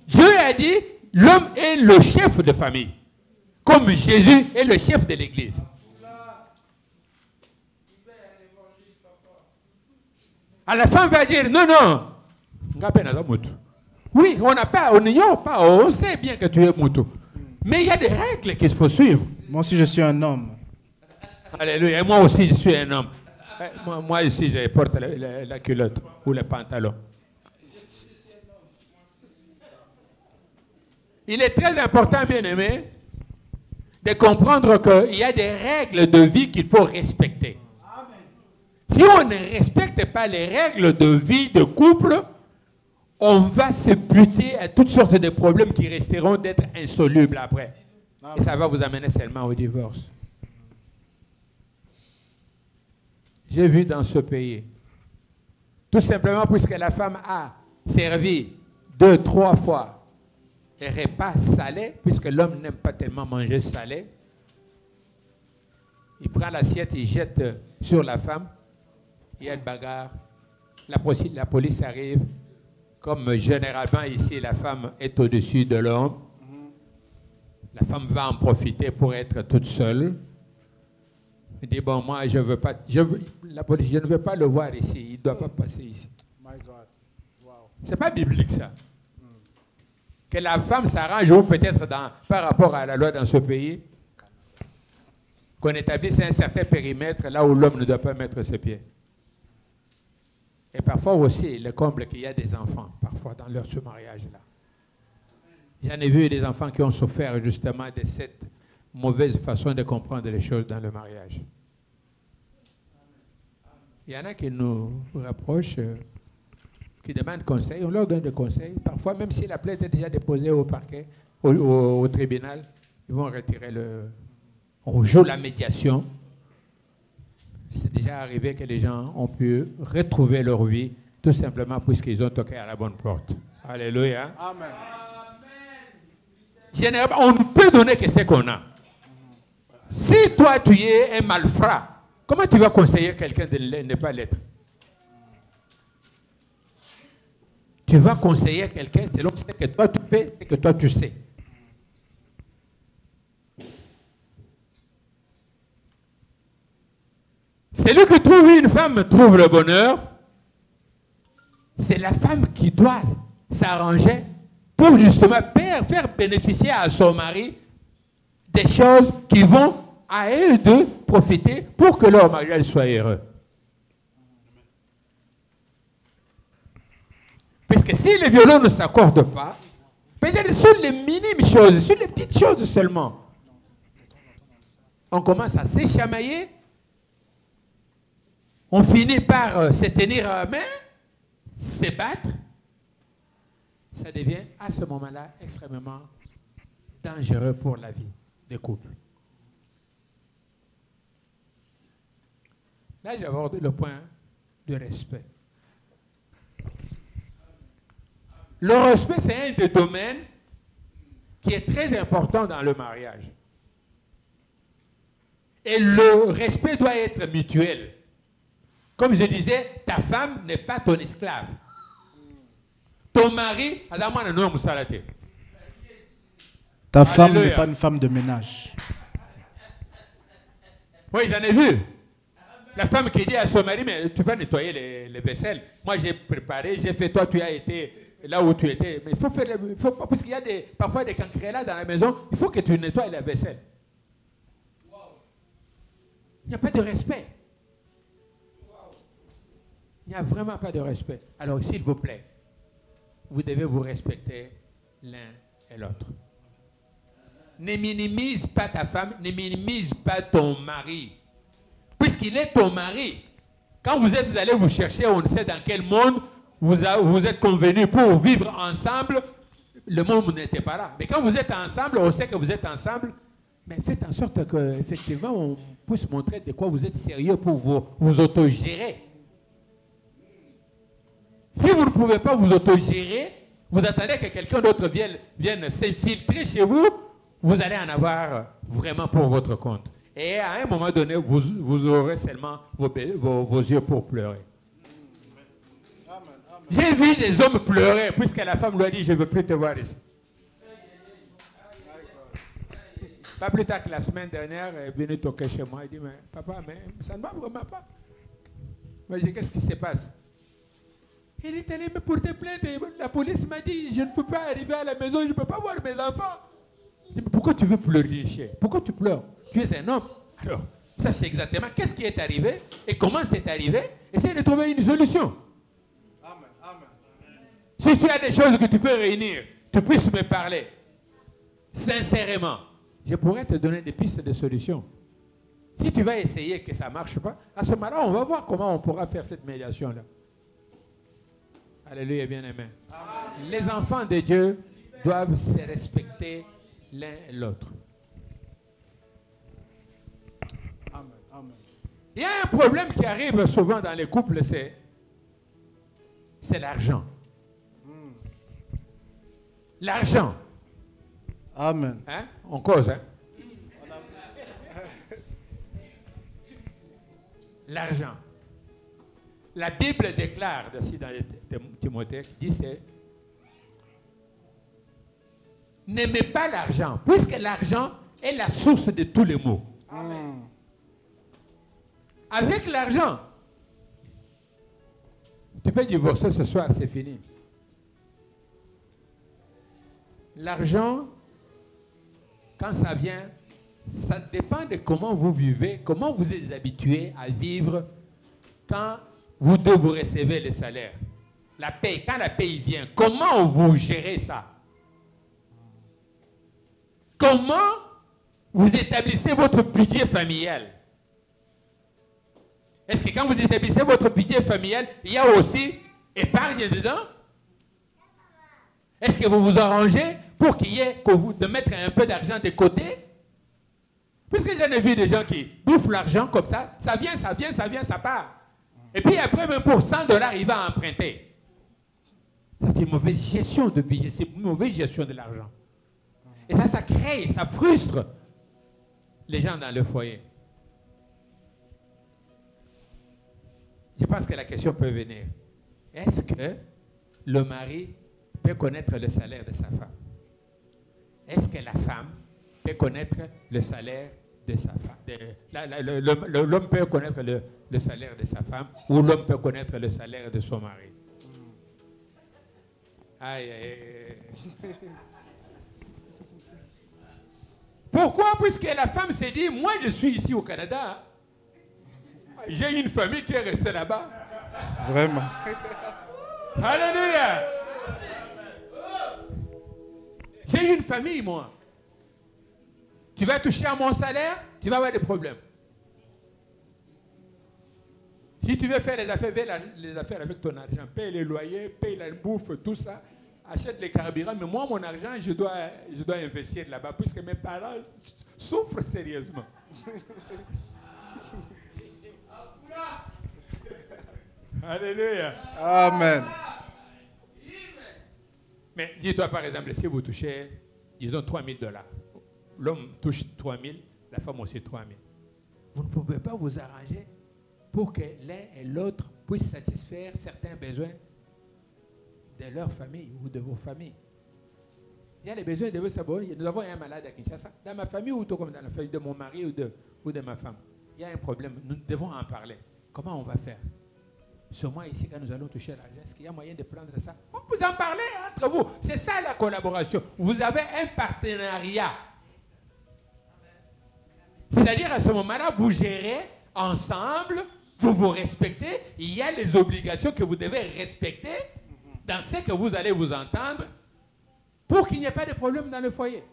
Dieu a dit, l'homme est le chef de famille. Comme Jésus est le chef de l'église. À la fin, on va dire, non, non. Oui, on n'ignore pas, on sait bien que tu es moutou. Mais il y a des règles qu'il faut suivre. Moi aussi, je suis un homme. Alléluia. Et moi aussi, je suis un homme. Moi aussi, je porte la culotte ou le pantalon. Il est très important, bien-aimé, de comprendre qu'il y a des règles de vie qu'il faut respecter. Si on ne respecte pas les règles de vie de couple, on va se buter à toutes sortes de problèmes qui resteront d'être insolubles après. Et ça va vous amener seulement au divorce. J'ai vu dans ce pays, tout simplement puisque la femme a servi 2, 3 fois les repas salés, puisque l'homme n'aime pas tellement manger salé, il prend l'assiette, il jette sur la femme, il y a une bagarre, la police arrive, comme généralement ici la femme est au-dessus de l'homme, la femme va en profiter pour être toute seule. Il dit, bon, moi, la police, je ne veux pas le voir ici. Il ne doit pas passer ici. Ce n'est pas biblique, ça. Que la femme s'arrange, ou peut-être par rapport à la loi dans ce pays, qu'on établisse un certain périmètre là où l'homme ne doit pas mettre ses pieds. Et parfois aussi, le comble qu'il y a des enfants, parfois dans ce mariage-là. J'en ai vu des enfants qui ont souffert justement de cette mauvaise façon de comprendre les choses dans le mariage. Il y en a qui nous rapprochent, qui demandent conseil, on leur donne des conseils. Parfois, même si la plainte est déjà déposée au parquet, au tribunal, ils vont retirer on joue la médiation. C'est déjà arrivé que les gens ont pu retrouver leur vie, tout simplement puisqu'ils ont toqué à la bonne porte. Alléluia. Amen. Généralement, on ne peut donner que ce qu'on a. Si toi, tu es un malfrat, comment tu vas conseiller quelqu'un de ne pas l'être? Tu vas conseiller quelqu'un selon ce que toi tu fais, ce que toi tu sais. Celui qui trouve une femme trouve le bonheur. C'est la femme qui doit s'arranger pour justement faire bénéficier à son mari des choses qui vont à elle de profiter pour que leur mariage soit heureux. Puisque si les violons ne s'accordent pas, peut-être sur les minimes choses, sur les petites choses seulement, on commence à s'échamailler, on finit par se tenir à la main, se battre. Ça devient à ce moment-là extrêmement dangereux pour la vie des couples. Là, j'aborde le point du respect. Le respect, c'est un des domaines qui est très important dans le mariage. Et le respect doit être mutuel. Comme je disais, ta femme n'est pas ton esclave. Ton mari, ta femme n'est pas une femme de ménage. Oui, j'en ai vu. La femme qui dit à son mari, mais tu vas nettoyer les vaisselles. Moi, j'ai préparé, j'ai fait, toi, tu as été là où tu étais. Mais il faut faire, parce qu'il y a parfois des cancrelats dans la maison, il faut que tu nettoies la vaisselle. Il n'y a pas de respect. Il n'y a vraiment pas de respect. Alors, s'il vous plaît, vous devez vous respecter l'un et l'autre. Ne minimise pas ta femme, ne minimise pas ton mari. Puisqu'il est ton mari. Quand vous êtes allés vous chercher, on ne sait dans quel monde vous êtes convenus pour vivre ensemble, le monde n'était pas là. Mais quand vous êtes ensemble, on sait que vous êtes ensemble, mais faites en sorte qu'effectivement, on puisse montrer de quoi vous êtes sérieux pour vous autogérer. Si vous ne pouvez pas vous autogérer, vous attendez que quelqu'un d'autre vienne s'infiltrer chez vous, vous allez en avoir vraiment pour votre compte. Et à un moment donné, vous aurez seulement vos yeux pour pleurer. J'ai vu des hommes pleurer puisque la femme lui a dit « Je ne veux plus te voir ici ». Pas plus tard que la semaine dernière, elle est venue toquer chez moi. Elle dit « Mais papa, mais ça ne va vraiment pas ». Moi, je dis « Qu'est-ce qui se passe ?» Il est allé me porter plainte et la police m'a dit « Je ne peux pas arriver à la maison, je ne peux pas voir mes enfants ». Je dis « Mais pourquoi tu veux pleurer, cher? Pourquoi tu pleures? Tu es un homme. » Alors, sache exactement qu'est-ce qui est arrivé et comment c'est arrivé. Essaye de trouver une solution. Amen. Amen. Si tu as des choses que tu peux réunir, tu puisses me parler. sincèrement, je pourrais te donner des pistes de solutions. Si tu vas essayer que ça ne marche pas, à ce moment-là, on va voir comment on pourra faire cette médiation-là. Alléluia, bien-aimé. Les enfants de Dieu doivent se respecter l'un et l'autre. Amen. Amen. Il y a un problème qui arrive souvent dans les couples, c'est l'argent. L'argent. Amen. Hein? On cause, hein? L'argent. La Bible déclare, aussi dans Timothée, dit c'est n'aimez pas l'argent, puisque l'argent est la source de tous les maux. Avec l'argent, tu peux divorcer ce soir, c'est fini. L'argent, quand ça vient, ça dépend de comment vous vivez, comment vous êtes habitué à vivre quand vous deux vous recevez le salaire. La paye, quand la paye vient, comment vous gérez ça? Comment vous établissez votre budget familial? Est-ce que quand vous établissez votre budget familial, il y a aussi épargne dedans? Est-ce que vous vous arrangez pour qu'il y ait de mettre un peu d'argent de côté? Puisque j'en ai vu des gens qui bouffent l'argent comme ça, ça vient, ça part. Et puis après, même pour 100 $, il va emprunter. Ça, c'est une mauvaise gestion de budget, c'est une mauvaise gestion de l'argent. Et ça crée, ça frustre les gens dans le foyer. Je pense que la question peut venir. Est-ce que le mari peut connaître le salaire de sa femme? Est-ce que la femme peut connaître le salaire de sa femme? L'homme peut connaître le salaire de sa femme ou l'homme peut connaître le salaire de son mari? Aïe, aïe, aïe. Pourquoi? Puisque la femme s'est dit, moi je suis ici au Canada, j'ai une famille qui est restée là-bas. Vraiment. Alléluia. J'ai une famille, moi. Tu vas toucher à mon salaire, tu vas avoir des problèmes. Si tu veux faire les affaires avec ton argent, paye les loyers, paye la bouffe, tout ça, achète les carburants, mais moi, mon argent, je dois investir là-bas, puisque mes parents souffrent sérieusement. Alléluia. Amen. Mais dis-toi, par exemple, si vous touchez, disons, 3 000 $, l'homme touche 3 000, la femme aussi 3 000. Vous ne pouvez pas vous arranger pour que l'un et l'autre puissent satisfaire certains besoins de leur famille ou de vos familles. Il y a les besoins de vos abonnés. Nous avons un malade à Kinshasa. Dans ma famille ou comme dans la famille de mon mari ou de ma femme, il y a un problème. Nous devons en parler. Comment on va faire? Ce mois ici, quand nous allons toucher l'argent, est-ce qu'il y a moyen de prendre ça? Vous en parlez entre vous. C'est ça la collaboration. Vous avez un partenariat. C'est-à-dire à ce moment-là, vous gérez ensemble, vous vous respectez. Il y a les obligations que vous devez respecter dans ce que vous allez vous entendre pour qu'il n'y ait pas de problème dans le foyer.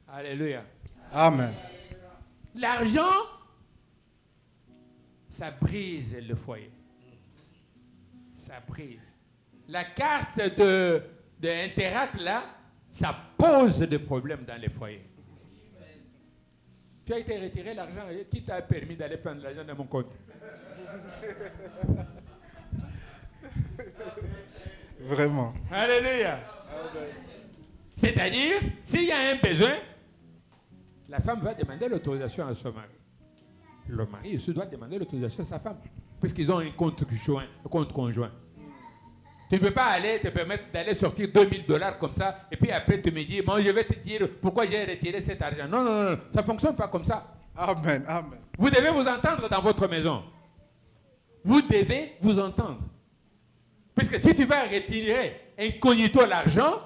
Alléluia. Amen. L'argent, ça brise le foyer. Ça brise. La carte de Interact, là, ça pose des problèmes dans les foyers. Tu as été retiré l'argent. Qui t'a permis d'aller prendre l'argent dans mon compte? Vraiment. Alléluia. C'est-à-dire, s'il y a un besoin, la femme va demander l'autorisation à son mari. Le mari aussi doit demander l'autorisation à sa femme, puisqu'ils ont un compte conjoint. Tu ne peux pas aller te permettre d'aller sortir 2 000 $ comme ça, et puis après tu me dis, bon, je vais te dire pourquoi j'ai retiré cet argent. Non, non, non, ça ne fonctionne pas comme ça. Amen, amen. Vous devez vous entendre dans votre maison. Vous devez vous entendre. Puisque si tu vas retirer incognito l'argent,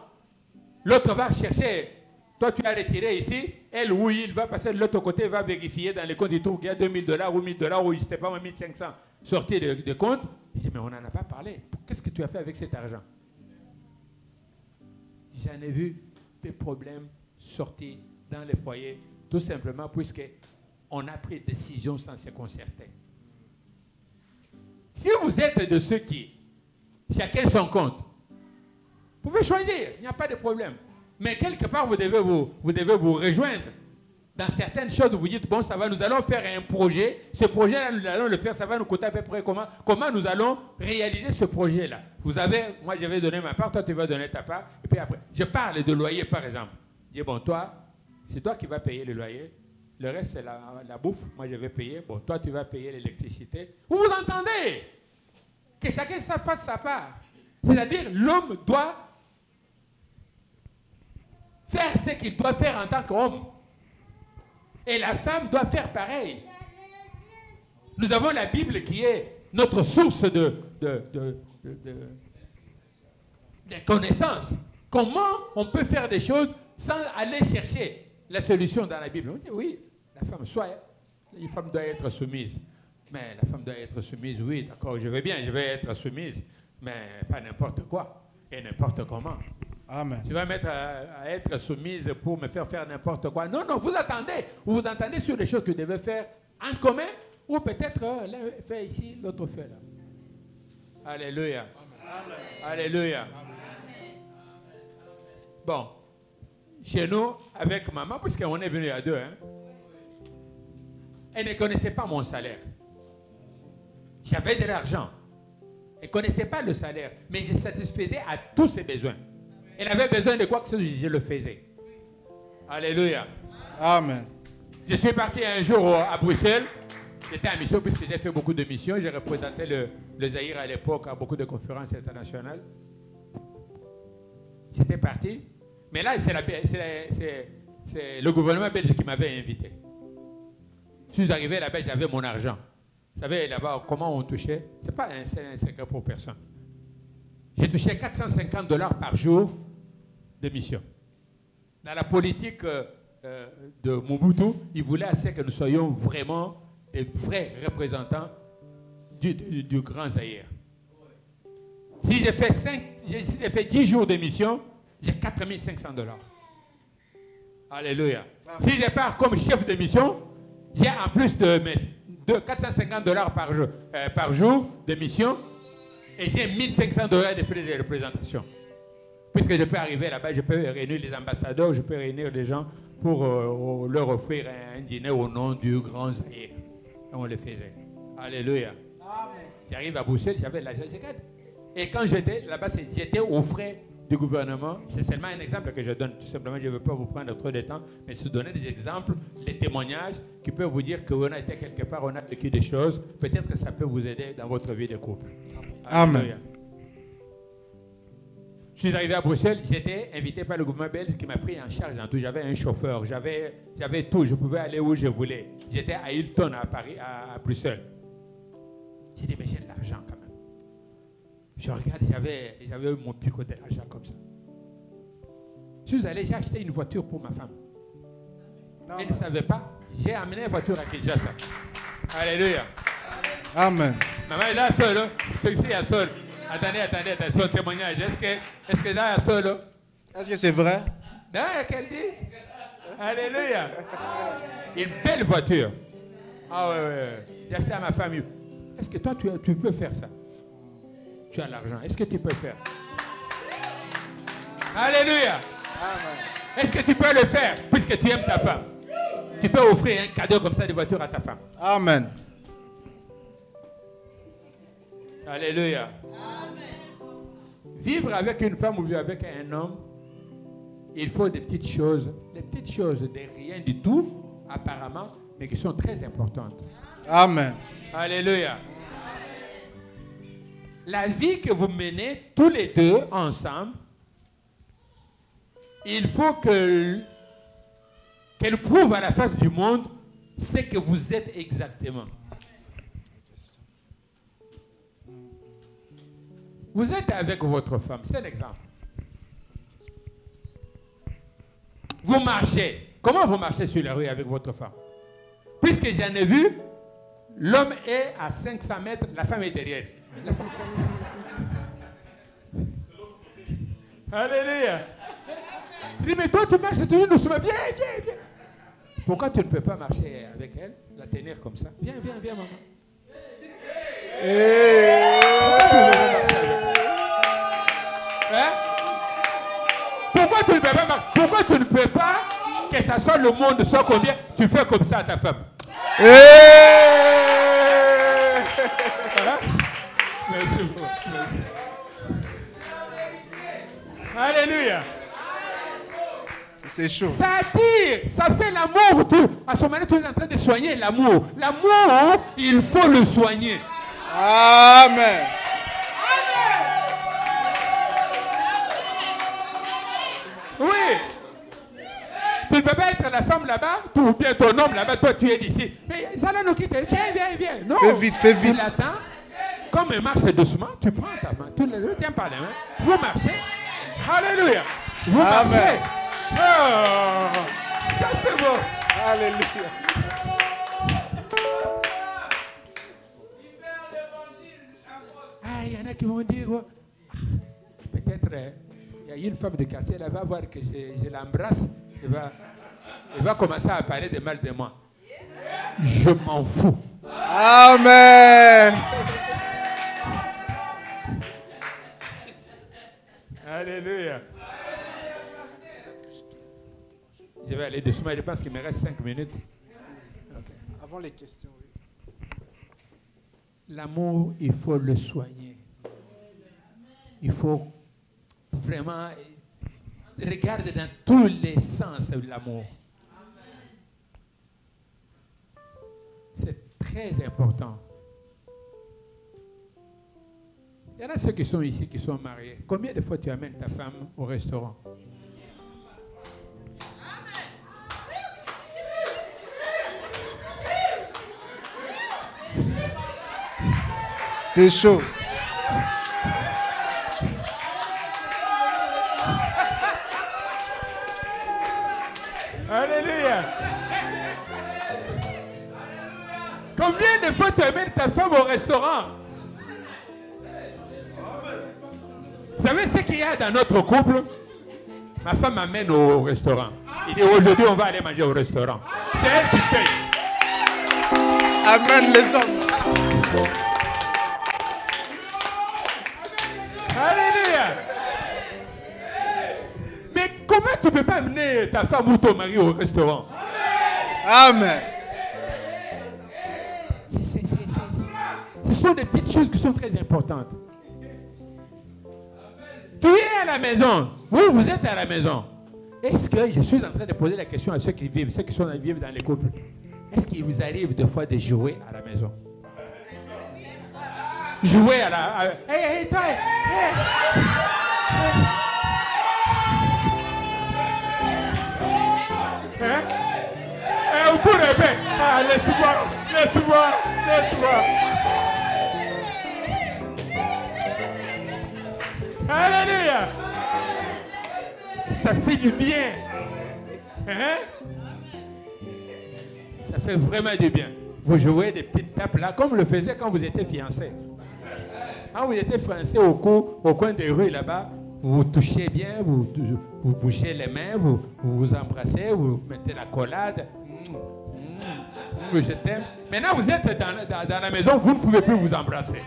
l'autre va chercher. Toi, tu as retiré ici, elle ou il va passer de l'autre côté, va vérifier dans les comptes, il trouve qu'il y a 2 000 $ ou 1 000 $, ou je ne sais pas, 1 500 sortis de compte. Il dit, mais on n'en a pas parlé. Qu'est-ce que tu as fait avec cet argent? J'en ai vu des problèmes sortis dans les foyers, tout simplement puisqu'on a pris des décisions sans se concerter. Si vous êtes de ceux qui, chacun son compte, vous pouvez choisir, il n'y a pas de problème. Mais quelque part, vous devez vous rejoindre. Dans certaines choses, vous dites, bon, ça va, nous allons faire un projet. Ce projet-là, nous allons le faire, ça va nous coûter à peu près comment nous allons réaliser ce projet-là. Vous avez, moi, je vais donner ma part, toi, tu vas donner ta part. Et puis après, je parle de loyer, par exemple. Je dis, bon, toi, c'est toi qui vas payer le loyer. Le reste, c'est la bouffe. Moi, je vais payer. Bon, toi, tu vas payer l'électricité. Vous vous entendez? Que chacun fasse sa part. C'est-à-dire, l'homme doit faire ce qu'il doit faire en tant qu'homme. Et la femme doit faire pareil. Nous avons la Bible qui est notre source de connaissances. Comment on peut faire des choses sans aller chercher la solution dans la Bible? On dit oui, la femme, une femme doit être soumise. Mais la femme doit être soumise, oui, d'accord, je vais bien, je vais être soumise, mais pas n'importe quoi et n'importe comment. Amen. Tu vas mettre à être soumise pour me faire n'importe quoi. Non, non, vous entendez sur les choses que vous devez faire en commun, ou peut-être l'un fait ici, l'autre fait là. Alléluia. Amen. Alléluia. Amen. Bon, chez nous, avec maman, puisqu'on est venu à deux, hein, elle ne connaissait pas mon salaire. J'avais de l'argent. Elle ne connaissait pas le salaire, mais je satisfaisais à tous ses besoins. Elle avait besoin de quoi que ce soit, je le faisais. Alléluia. Amen. Je suis parti un jour à Bruxelles. J'étais en mission puisque j'ai fait beaucoup de missions. J'ai représenté le Zaïre à l'époque à beaucoup de conférences internationales. J'étais parti. Mais là, c'est le gouvernement belge qui m'avait invité. Je suis arrivé là-bas, j'avais mon argent. Vous savez, là-bas, comment on touchait? Ce n'est pas un secret pour personne. J'ai touché $450 par jour de mission. Dans la politique de Mobutu, il voulait assez que nous soyons vraiment des vrais représentants du Grand Zaïre. Si j'ai fait 10 jours de mission, j'ai $4500. Alléluia. Si je pars comme chef de mission, j'ai en plus de $450 par jour de mission et j'ai $1500 de frais de représentation. Puisque je peux arriver là-bas, je peux réunir les ambassadeurs, je peux réunir les gens pour leur offrir un dîner au nom du Grand Zaïre. Et on le faisait. Alléluia. J'arrive à Bruxelles, j'avais l'argent. Et quand j'étais là-bas, j'étais aux frais du gouvernement. C'est seulement un exemple que je donne. Tout simplement, je ne veux pas vous prendre trop de temps, mais se donner des exemples, des témoignages qui peuvent vous dire qu'on a été quelque part, on a vécu des choses. Peut-être que ça peut vous aider dans votre vie de couple. Amen. Alléluia. Je suis arrivé à Bruxelles, j'étais invité par le gouvernement belge qui m'a pris en charge dans tout. J'avais un chauffeur, j'avais tout, je pouvais aller où je voulais. J'étais à Hilton, à Paris, à Bruxelles. J'ai dit, mais j'ai de l'argent quand même. Je regarde, j'avais mon picot de l'argent comme ça. Je suis allé, j'ai acheté une voiture pour ma femme. Elle ne savait pas, j'ai amené une voiture à Kinshasa. Alléluia. Amen. Maman est là seule, celui-ci est seul. Attendez, son témoignage. Est-ce que là est seul? Est-ce que c'est vrai? Non, qu'elle dit. Alléluia. Une belle voiture. Ah ouais. J'ai acheté à ma famille. Est-ce que toi, tu peux faire ça? Tu as l'argent. Est-ce que tu peux faire? Alléluia. Est-ce que tu peux le faire puisque tu aimes ta femme? Tu peux offrir un cadeau comme ça de voiture à ta femme. Amen. Alléluia. Vivre avec une femme ou vivre avec un homme, il faut des petites choses de rien du tout, apparemment, mais qui sont très importantes. Amen. Alléluia. La vie que vous menez tous les deux ensemble, il faut qu'elle prouve à la face du monde ce que vous êtes exactement. Vous êtes avec votre femme, c'est un exemple. Vous marchez. Comment vous marchez sur la rue avec votre femme? Puisque j'en ai vu, l'homme est à 500 mètres, la femme est derrière. Alléluia. Il dit, mais toi, tu marches toujours doucement. Viens. Pourquoi tu ne peux pas marcher avec elle, la tenir comme ça? Viens, maman. Hein? Pourquoi tu ne peux pas marcher? Pourquoi tu ne peux pas que ça soit le monde soit combien? Tu fais comme ça à ta femme. Merci beaucoup. Merci. Alléluia. C'est chaud. Ça attire, ça fait l'amour. À ce moment-là, tu es en train de soigner l'amour. L'amour, il faut le soigner. Amen. Oui. Tu ne peux pas être la femme là-bas, ou bien ton homme là-bas, toi tu es d'ici. Mais ça là nous quitte. Viens. Non. Fais vite. Tu l'attends. Comme elle marche doucement, tu prends ta main. Tu le tiens par la main. Vous marchez. Alléluia. Vous marchez. Oh, ça c'est beau. Alléluia. Ah, il y en a qui vont dire, peut-être, il y a une femme de quartier, elle va voir que je l'embrasse, elle va commencer à parler de mal de moi. Je m'en fous. Amen. Alléluia. Je vais aller doucement, je pense qu'il me reste 5 minutes. Okay. Avant les questions, oui. L'amour, il faut le soigner. Il faut vraiment regarder dans tous les sens l'amour. C'est très important. Il y en a ceux qui sont ici, qui sont mariés. Combien de fois tu amènes ta femme au restaurant? C'est chaud. Alléluia. Combien de fois tu amènes ta femme au restaurant? Vous savez ce qu'il y a dans notre couple? Ma femme m'amène au restaurant. Il dit aujourd'hui on va aller manger au restaurant. C'est elle qui paye. Amen les hommes. Alléluia. Mais comment tu ne peux pas amener ta femme ou ton mari au restaurant? Amen. Ce sont des petites choses qui sont très importantes. Tu es à la maison. Vous êtes à la maison. Est-ce que je suis en train de poser la question à ceux qui vivent dans les couples? Est-ce qu'il vous arrive des fois de jouer à la maison? Jouer à la... Hey, toi! Hey. Hein? Au cours de paix. Ah, laisse-moi. Alléluia. Ça fait du bien. Hein? Ça fait vraiment du bien. Vous jouez des petites tapes là, comme le faisiez quand vous étiez fiancés. Quand vous étiez fiancés au coin des rues là-bas, vous vous touchez bien, vous bougez les mains, vous vous embrassez, vous mettez la collade. Je t'aime. Maintenant, vous êtes dans la maison, vous ne pouvez plus vous embrasser.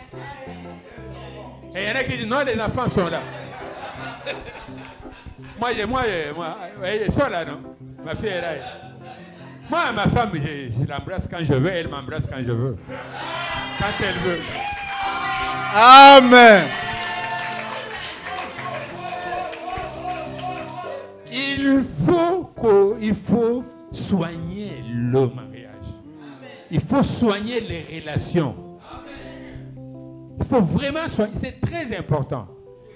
Et il y en a qui disent, non, les enfants sont là. Moi, ils sont là, non? Ma fille est là. Moi, ma femme, je l'embrasse quand je veux, elle m'embrasse quand je veux. Quand elle veut. Amen. Il faut soigner le mariage. Il faut soigner les relations. Il faut vraiment soigner. C'est très important.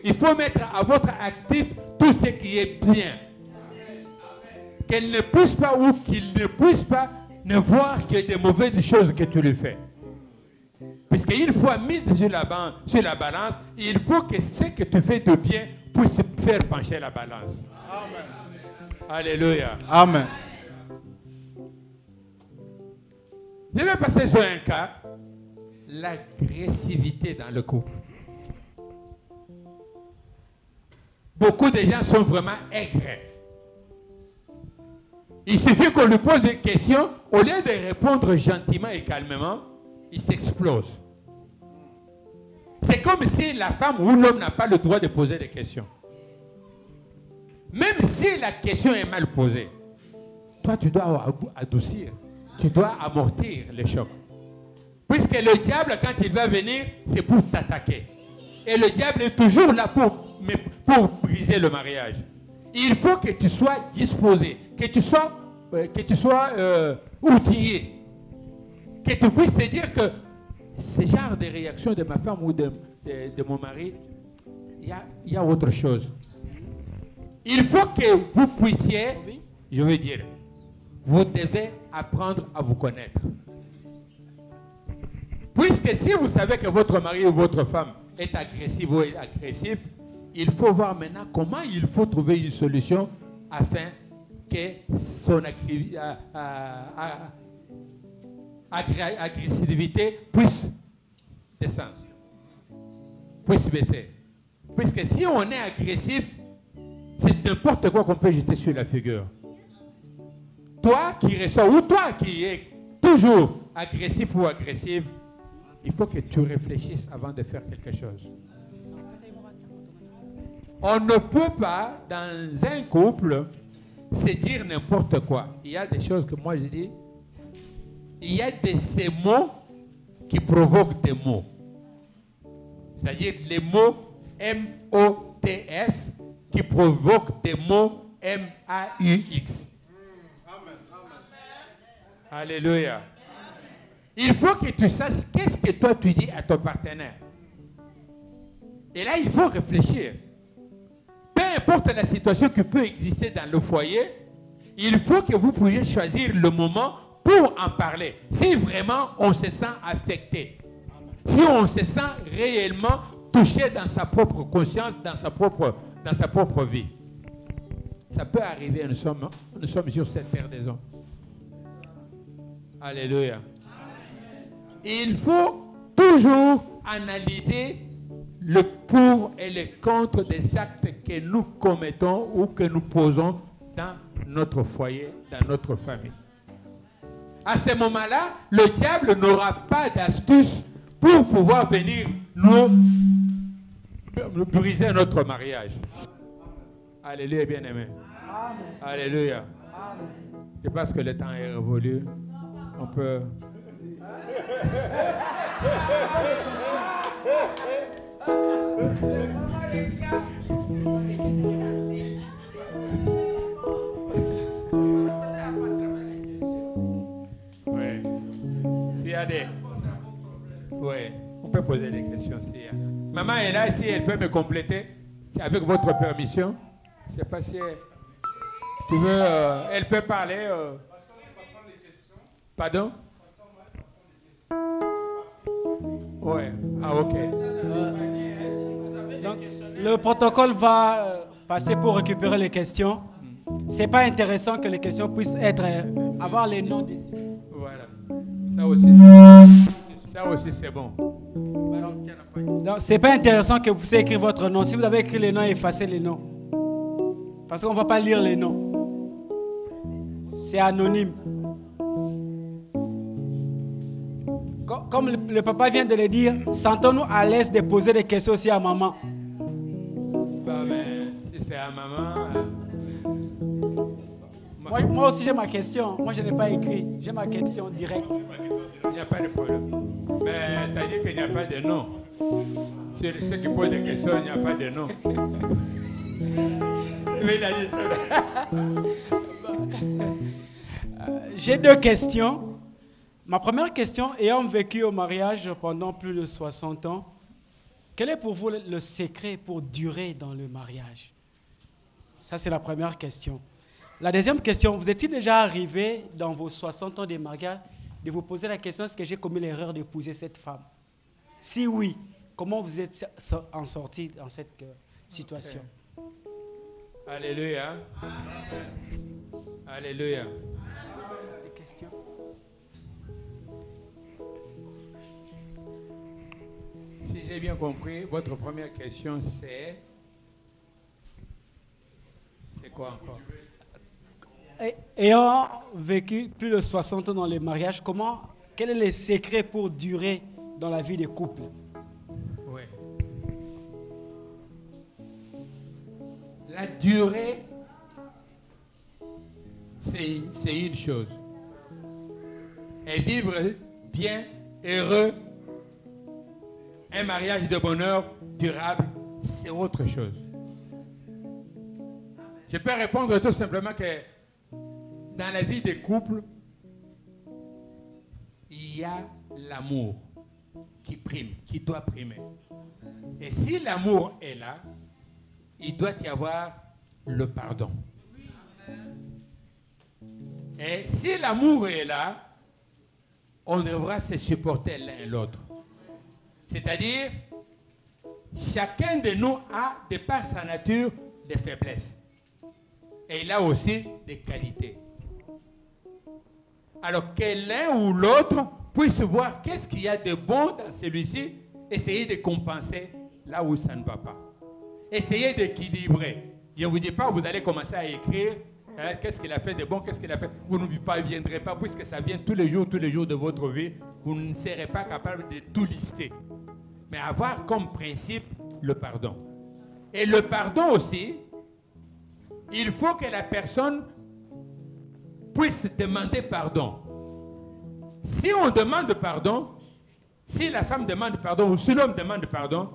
Il faut mettre à votre actif tout ce qui est bien. Qu'elle ne puisse pas ou qu'il ne puisse pas ne voir que des mauvaises choses que tu lui fais. Puisqu'une fois mis sur la balance, il faut que ce que tu fais de bien puisse faire pencher la balance. Amen. Alléluia. Amen. Je vais passer sur un cas. L'agressivité dans le couple. Beaucoup de gens sont vraiment aigres. Il suffit qu'on lui pose une question, au lieu de répondre gentiment et calmement, il s'explose. C'est comme si la femme ou l'homme n'a pas le droit de poser des questions. Même si la question est mal posée, toi tu dois adoucir, tu dois amortir le choc. Puisque le diable, quand il va venir, c'est pour t'attaquer. Et le diable est toujours là pour briser le mariage. Il faut que tu sois disposé, que tu sois outillé, que tu puisses te dire que ce genre de réaction de ma femme ou de mon mari, il y a autre chose. Il faut que vous puissiez, je veux dire, vous devez apprendre à vous connaître. Puisque si vous savez que votre mari ou votre femme est agressif ou est agressif, il faut voir maintenant comment il faut trouver une solution afin que son agressivité puisse descendre, puisse baisser. Puisque si on est agressif, c'est n'importe quoi qu'on peut jeter sur la figure. Toi qui ressors, ou toi qui es toujours agressif ou agressive, il faut que tu réfléchisses avant de faire quelque chose. On ne peut pas, dans un couple, se dire n'importe quoi. Il y a des choses que moi je dis. Il y a ces mots qui provoquent des mots. C'est-à-dire les mots M-O-T-S qui provoquent des mots M-A-U-X. Alléluia. Il faut que tu saches qu'est-ce que toi tu dis à ton partenaire. Et là, il faut réfléchir. Peu importe la situation qui peut exister dans le foyer, il faut que vous puissiez choisir le moment pour en parler. Si vraiment on se sent affecté, si on se sent réellement touché dans sa propre conscience, dans sa propre vie. Ça peut arriver, nous sommes sur cette terre des hommes. Alléluia. Il faut toujours analyser le pour et le contre des actes que nous commettons ou que nous posons dans notre foyer, dans notre famille. À ce moment-là, le diable n'aura pas d'astuce pour pouvoir venir nous briser notre mariage. Alléluia, bien-aimé. Alléluia. Je pense que le temps est révolu. On peut... Oui. S'il y a des... Oui. On peut poser des questions s'il y a. Maman est là, si elle peut me compléter, c'est avec votre permission. Je ne sais pas si tu veux... elle peut parler... Pardon? Oui. Ah, ok. Donc, le protocole va passer pour récupérer les questions. C'est pas intéressant que les questions puissent avoir les noms dessus. Voilà. Ça aussi, c'est bon. Donc, c'est pas intéressant que vous puissiez écrire votre nom. Si vous avez écrit les noms, effacez les noms. Parce qu'on ne va pas lire les noms. C'est anonyme. Comme le papa vient de le dire, sentons-nous à l'aise de poser des questions aussi à maman. Bah, mais si c'est à maman... Moi aussi j'ai ma question. Moi je n'ai pas écrit. J'ai ma question directe. Il n'y a pas de problème. Mais tu as dit qu'il n'y a pas de nom. Sur ceux qui posent des questions, il n'y a pas de nom. Mais il a dit ça. J'ai deux questions. Ma première question, ayant vécu au mariage pendant plus de 60 ans, quel est pour vous le secret pour durer dans le mariage? Ça, c'est la première question. La deuxième question, vous êtes-il déjà arrivé dans vos 60 ans de mariage de vous poser la question, est-ce que j'ai commis l'erreur d'épouser cette femme? Si oui, comment vous êtes en sorti dans cette situation? Alléluia. Alléluia. Des questions? Si j'ai bien compris, votre première question c'est... C'est quoi encore? Ayant vécu plus de 60 ans dans les mariages, quel est le secret pour durer dans la vie des couples? Oui. La durée, c'est une chose. Et vivre bien, heureux, un mariage de bonheur durable, c'est autre chose. Je peux répondre tout simplement que dans la vie des couples, il y a l'amour qui prime, qui doit primer. Et si l'amour est là, il doit y avoir le pardon. Et si l'amour est là, on devra se supporter l'un et l'autre. C'est-à-dire, chacun de nous a, de par sa nature, des faiblesses. Et il a aussi des qualités. Alors que l'un ou l'autre puisse voir qu'est-ce qu'il y a de bon dans celui-ci, essayer de compenser là où ça ne va pas. Essayez d'équilibrer. Je ne vous dis pas, vous allez commencer à écrire hein, qu'est-ce qu'il a fait de bon, qu'est-ce qu'il a fait. Vous ne parviendrez pas, puisque ça vient tous les jours de votre vie. Vous ne serez pas capable de tout lister. Mais avoir comme principe le pardon. Et le pardon aussi, il faut que la personne puisse demander pardon. Si on demande pardon, si la femme demande pardon ou si l'homme demande pardon,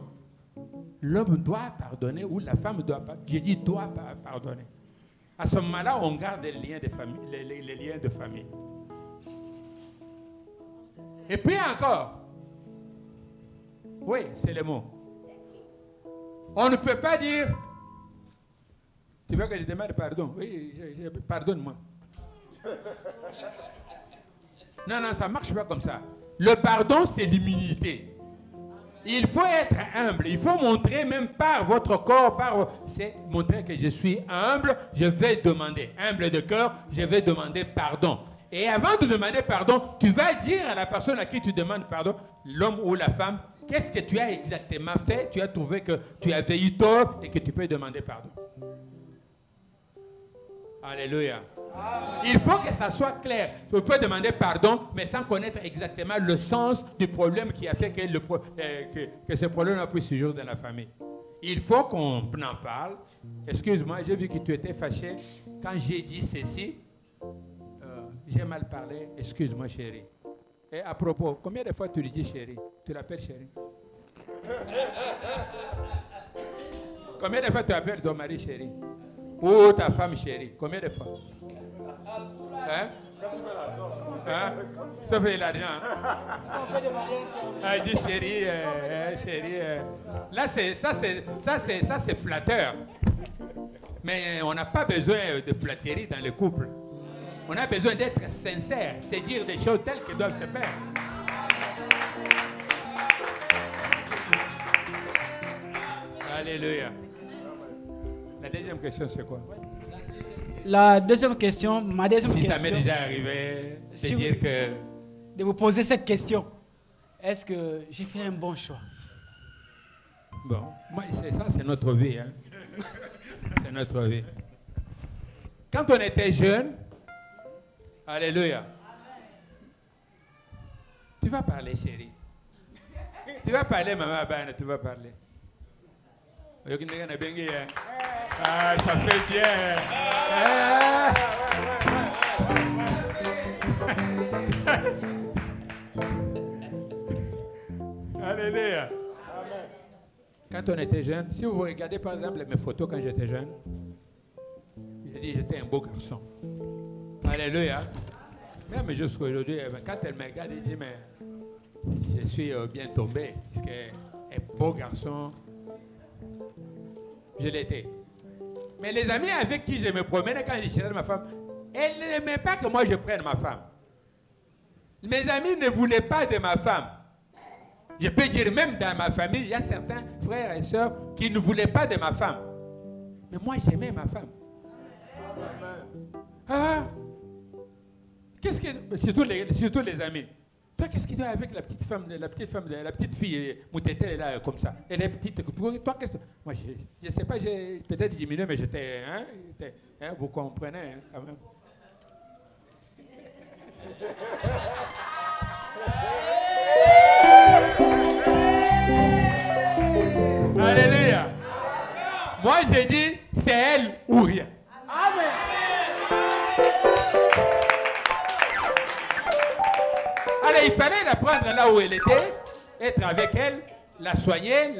l'homme doit pardonner ou la femme doit pardonner. J'ai dit doit pardonner. À ce moment-là, on garde les liens de famille. Les liens de famille. Et puis encore, oui, c'est le mot. On ne peut pas dire, tu veux que je demande pardon? Oui, pardonne-moi. Non, ça ne marche pas comme ça. Le pardon, c'est l'humilité. Il faut être humble. Il faut montrer même par votre corps, c'est montrer que je suis humble, je vais demander. Humble de cœur, je vais demander pardon. Et avant de demander pardon, tu vas dire à la personne à qui tu demandes pardon, l'homme ou la femme, qu'est-ce que tu as exactement fait? Tu as trouvé que tu avais eu tort et que tu peux demander pardon. Alléluia. Il faut que ça soit clair. Tu peux demander pardon, mais sans connaître exactement le sens du problème qui a fait que ce problème a pris ce jour dans la famille. Il faut qu'on en parle. Excuse-moi, j'ai vu que tu étais fâché quand j'ai dit ceci. J'ai mal parlé. Excuse-moi, chérie. Et à propos, combien de fois tu lui dis chérie? Tu l'appelles chérie? Combien de fois tu appelles ton mari chérie? Ou ta femme chérie? Combien de fois? Hein? Sauf l'argent. Il dit chérie, chérie. Là, ça c'est flatteur. Mais on n'a pas besoin de flatterie dans le couple. On a besoin d'être sincère, c'est dire des choses telles qu'elles doivent se faire. Alléluia. La deuxième question, c'est quoi? La deuxième question, ma deuxième question. Si ça m'est déjà arrivé de dire que... De vous poser cette question. Est-ce que j'ai fait un bon choix? Bon, moi, ça, c'est notre vie. Hein. C'est notre vie. Quand on était jeune, alléluia. Tu vas parler, chérie. Tu vas parler, maman, tu vas parler. Ah, ça fait bien. Alléluia. Quand on était jeune, si vous regardez par exemple mes photos quand j'étais jeune, j'ai dit j'étais un beau garçon. Alléluia. Même jusqu'à aujourd'hui, quand elle me regarde, elle dit mais je suis bien tombé. Parce qu'un beau garçon, je l'étais. Mais les amis avec qui je me promenais quand je cherchais ma femme, elles n'aimaient pas que moi je prenne ma femme. Mes amis ne voulaient pas de ma femme. Je peux dire même dans ma famille, il y a certains frères et sœurs qui ne voulaient pas de ma femme. Mais moi j'aimais ma femme. Ah, qu'est-ce que surtout les amis. Toi, qu'est-ce qu'il doit avec la petite fille, Moutete, elle est là comme ça. Elle est petite. Toi, qu'est-ce que... Moi, je ne sais pas, j'ai peut-être diminué, mais j'étais, vous comprenez, hein, quand même. Alléluia. Moi, j'ai dit, c'est elle ou rien. Amen. Alors, il fallait la prendre là où elle était, être avec elle, la soigner,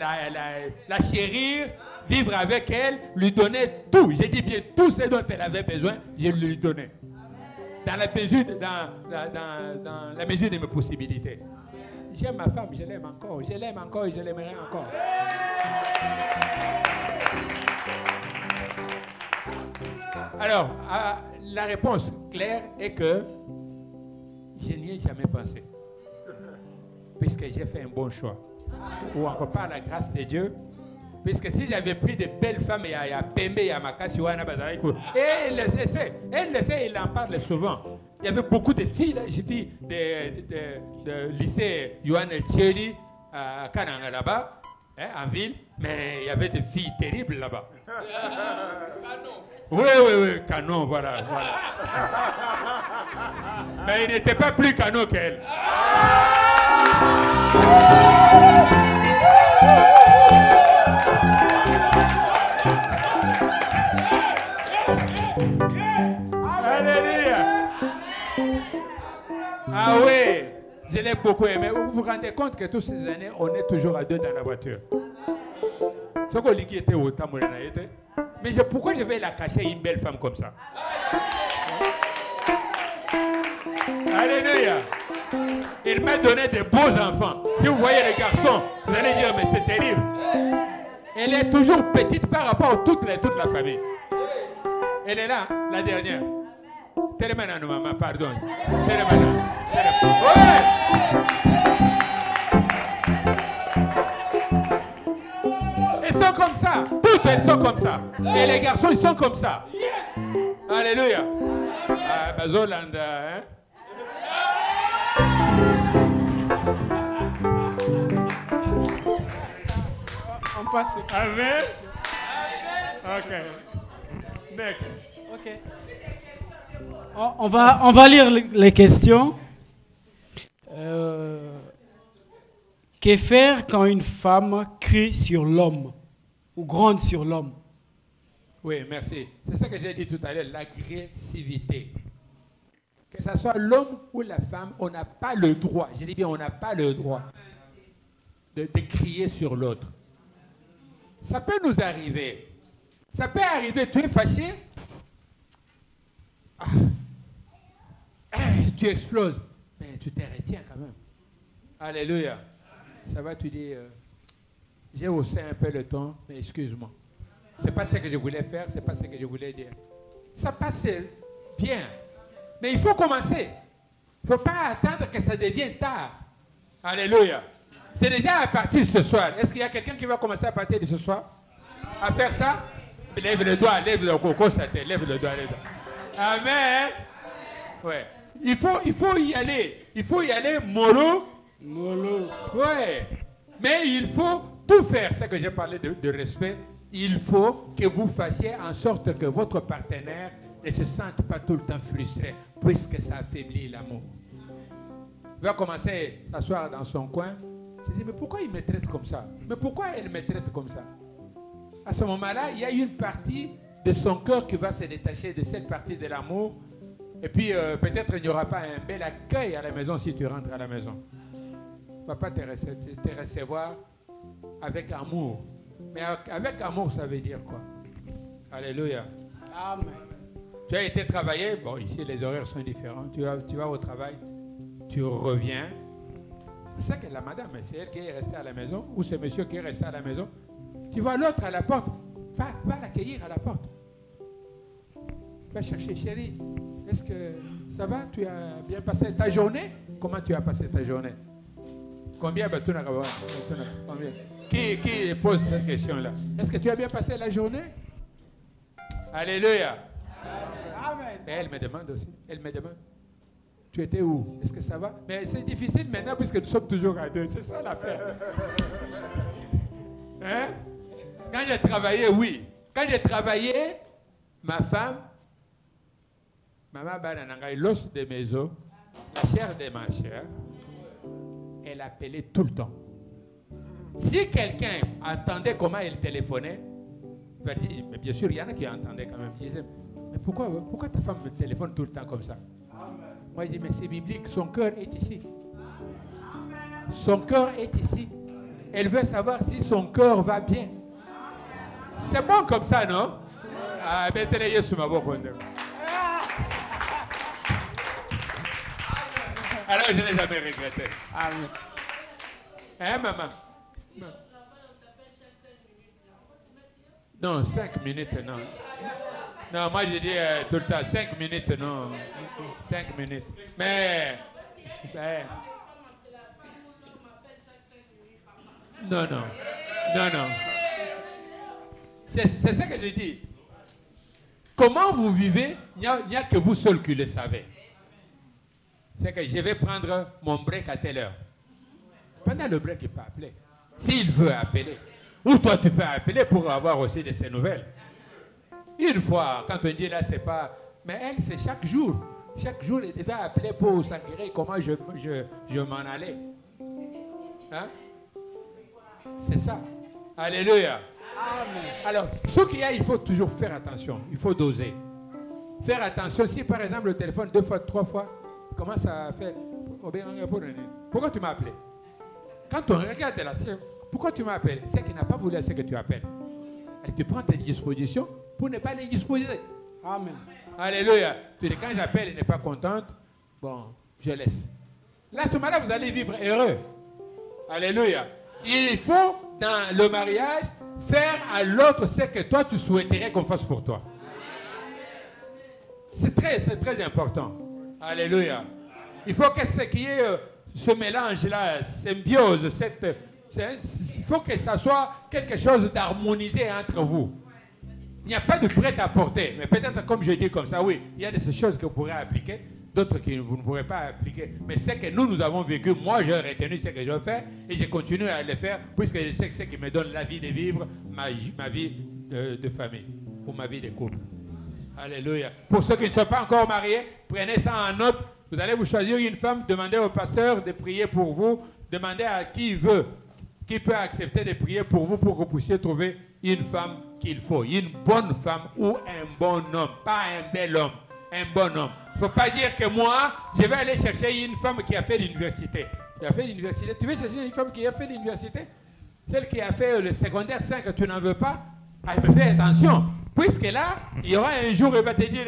la chérir, vivre avec elle, lui donner tout. J'ai dit bien tout ce dont elle avait besoin, je lui donnais. Dans la mesure, dans la mesure de mes possibilités. J'aime ma femme, je l'aime encore et je l'aimerai encore. Alors, la réponse claire est que je n'y ai jamais pensé. Puisque j'ai fait un bon choix. Ou encore par la grâce de Dieu. Puisque si j'avais pris de belles femmes, il y a Pembe, il y a Makasi, et elle le sait, il en parle souvent. Il y avait beaucoup de filles, j'ai vu de lycée Yohan Tcheli à Kananga là-bas, en ville, mais il y avait des filles terribles là-bas. Oui, canon, voilà. Mais il n'était pas plus canon qu'elle. Alléluia. Ah oui, je l'ai beaucoup aimé. Vous vous rendez compte que toutes ces années, on est toujours à deux dans la voiture. Ce qu'on dit qui était au temps, mais pourquoi je vais la cacher une belle femme comme ça? Alléluia. Il m'a donné de beaux enfants. Si vous voyez les garçons, vous allez dire, mais c'est terrible. Elle est toujours petite par rapport à toute la famille. Elle est là, la dernière. Télémana, maman, pardon. Télémana. Ouais! Elles sont comme ça. Toutes elles sont comme ça. Et les garçons, ils sont comme ça. Alléluia. Ah, Bazolanda, hein? On passe. Amen. Ok. Next. Ok. On va lire les questions. Que faire quand une femme crie sur l'homme ou gronde sur l'homme? Oui, merci. C'est ça que j'ai dit tout à l'heure, l'agressivité. Que ce soit l'homme ou la femme, on n'a pas le droit, je dis bien, on n'a pas le droit de crier sur l'autre. Ça peut nous arriver. Ça peut arriver, tu es fâché, tu exploses, mais tu te retiens quand même. Alléluia. Ça va, tu dis, j'ai haussé un peu le ton, mais excuse-moi. C'est pas ce que je voulais faire, c'est pas ce que je voulais dire. Ça passe bien, mais il faut commencer. Il ne faut pas attendre que ça devienne tard. Alléluia. C'est déjà à partir de ce soir. Est-ce qu'il y a quelqu'un qui va commencer à partir de ce soir à faire ça? Lève le doigt, lève le coco, ça te lève le doigt, lève le doigt. Amen. Ouais. Il faut y aller. Il faut y aller mollo. Mollo. Ouais. Mais il faut tout faire. C'est que j'ai parlé de respect. Il faut que vous fassiez en sorte que votre partenaire ne se sente pas tout le temps frustré, puisque ça affaiblit l'amour. Il va commencer à s'asseoir dans son coin. Il se dit, mais pourquoi il me traite comme ça? Mais pourquoi elle me traite comme ça? À ce moment-là, il y a une partie de son cœur qui va se détacher de cette partie de l'amour. Et puis, peut-être il n'y aura pas un bel accueil à la maison si tu rentres à la maison. Il ne va pas te recevoir avec amour. Mais avec amour, ça veut dire quoi? Alléluia. Amen. Tu as été travailler. Bon, ici, les horaires sont différents. Tu vas au travail. Tu reviens. C'est que la madame, c'est elle qui est restée à la maison ou c'est monsieur qui est resté à la maison. Tu vois l'autre à la porte. Va l'accueillir à la porte. Va chercher, chérie. Est-ce que ça va? Tu as bien passé ta journée? Comment tu as passé ta journée? Combien? Combien? Qui pose cette question-là? Est-ce que tu as bien passé la journée? Alléluia. Amen. Mais elle me demande aussi. Elle me demande. Tu étais où? Est-ce que ça va? Mais c'est difficile maintenant puisque nous sommes toujours à deux. C'est ça l'affaire. Hein? Quand j'ai travaillé, oui. Quand j'ai travaillé, ma femme, maman banananga, l'os de mes os, La chair de ma chair, elle appelait tout le temps. Si quelqu'un entendait comment elle téléphonait, il va dire, mais bien sûr, il y en a qui entendaient quand même. Ils disaient, mais pourquoi ta femme me téléphone tout le temps comme ça? Moi, je dis, mais c'est biblique, son cœur est ici. Son cœur est ici. Elle veut savoir si son cœur va bien. C'est bon comme ça, non? Ah, mais tenez, sur ma boque. Alors, je n'ai jamais regretté. Amen. Hein, maman? Non, 5 minutes, non. Non, moi, je dis tout le temps, 5 minutes, non. 5 minutes. Mais non. C'est ça que je dis. Comment vous vivez, il n'y a que vous seul qui le savez. C'est que je vais prendre mon break à telle heure. Pendant le break, il peut appeler. S'il veut appeler. Ou toi, tu peux appeler pour avoir aussi de ces nouvelles. Une fois, quand on dit là, c'est pas... Mais elle, c'est chaque jour. Chaque jour, elle devait appeler pour s'enquérir comment je m'en allais. Hein? C'est ça. Alléluia. Amen. Alors, ce qu'il y a, il faut toujours faire attention. Il faut doser. Faire attention. Si, par exemple, le téléphone 2 fois, 3 fois, commence à faire... Pourquoi tu m'as appelé? Quand on regarde là-dessus, pourquoi tu m'appelles? C'est qu'il n'a pas voulu ce que tu appelles. Et tu prends tes dispositions pour ne pas les disposer. Amen. Alléluia. Puis quand j'appelle et n'est pas contente, bon, je laisse. Là, ce moment-là, vous allez vivre heureux. Alléluia. Il faut, dans le mariage, faire à l'autre ce que toi, tu souhaiterais qu'on fasse pour toi. C'est très important. Alléluia. Il faut que ce qui est ce mélange-là, symbiose, il faut que ça soit quelque chose d'harmonisé entre vous. Il n'y a pas de prêt-à-porter, mais peut-être comme je dis comme ça, oui, il y a des choses que vous pourrez appliquer, d'autres que vous ne pourrez pas appliquer. Mais c'est que nous avons vécu, moi j'ai retenu ce que je fais et je continue à le faire puisque je sais que c'est ce qui me donne la vie de vivre ma vie de famille ou ma vie de couple. Alléluia. Pour ceux qui ne sont pas encore mariés, prenez ça en note. Vous allez vous choisir une femme, demandez au pasteur de prier pour vous, demandez à qui veut, qui peut accepter de prier pour vous pour que vous puissiez trouver une femme qu'il faut. Une bonne femme ou un bon homme, pas un bel homme, un bon homme. Il ne faut pas dire que moi, je vais aller chercher une femme qui a fait l'université. Qui a fait l'université. Tu veux chercher une femme qui a fait l'université? Celle qui a fait le secondaire 5, tu n'en veux pas? Ah, mais fais attention. Puisque là, il y aura un jour, il va te dire,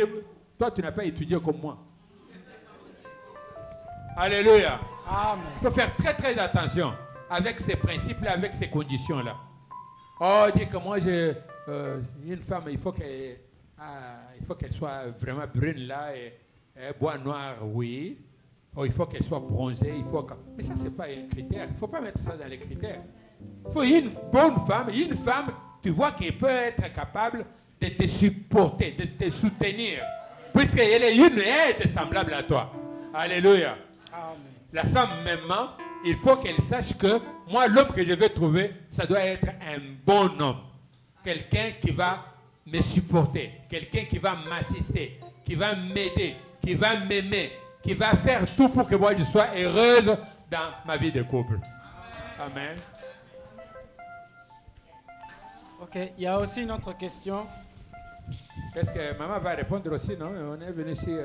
toi, tu n'as pas étudié comme moi. Alléluia. Amen. Il faut faire très attention avec ces principes-là, avec ces conditions-là. Oh, dire que moi, une femme, il faut qu'elle soit vraiment brune là, et bois noir, oui. Oh, il faut qu'elle soit bronzée, mais ça, c'est pas un critère. Il ne faut pas mettre ça dans les critères. Il faut une bonne femme, tu vois, qui peut être capable de te supporter, de te soutenir, puisqu'elle est semblable à toi. Alléluia. Amen. La femme, même, il faut qu'elle sache que moi, l'homme que je vais trouver, ça doit être un bon homme. Quelqu'un qui va me supporter, quelqu'un qui va m'assister, qui va m'aider, qui va m'aimer, qui va faire tout pour que moi, je sois heureuse dans ma vie de couple. Amen. Ok, il y a aussi une autre question. Est-ce que maman va répondre aussi, non? On est venu ici...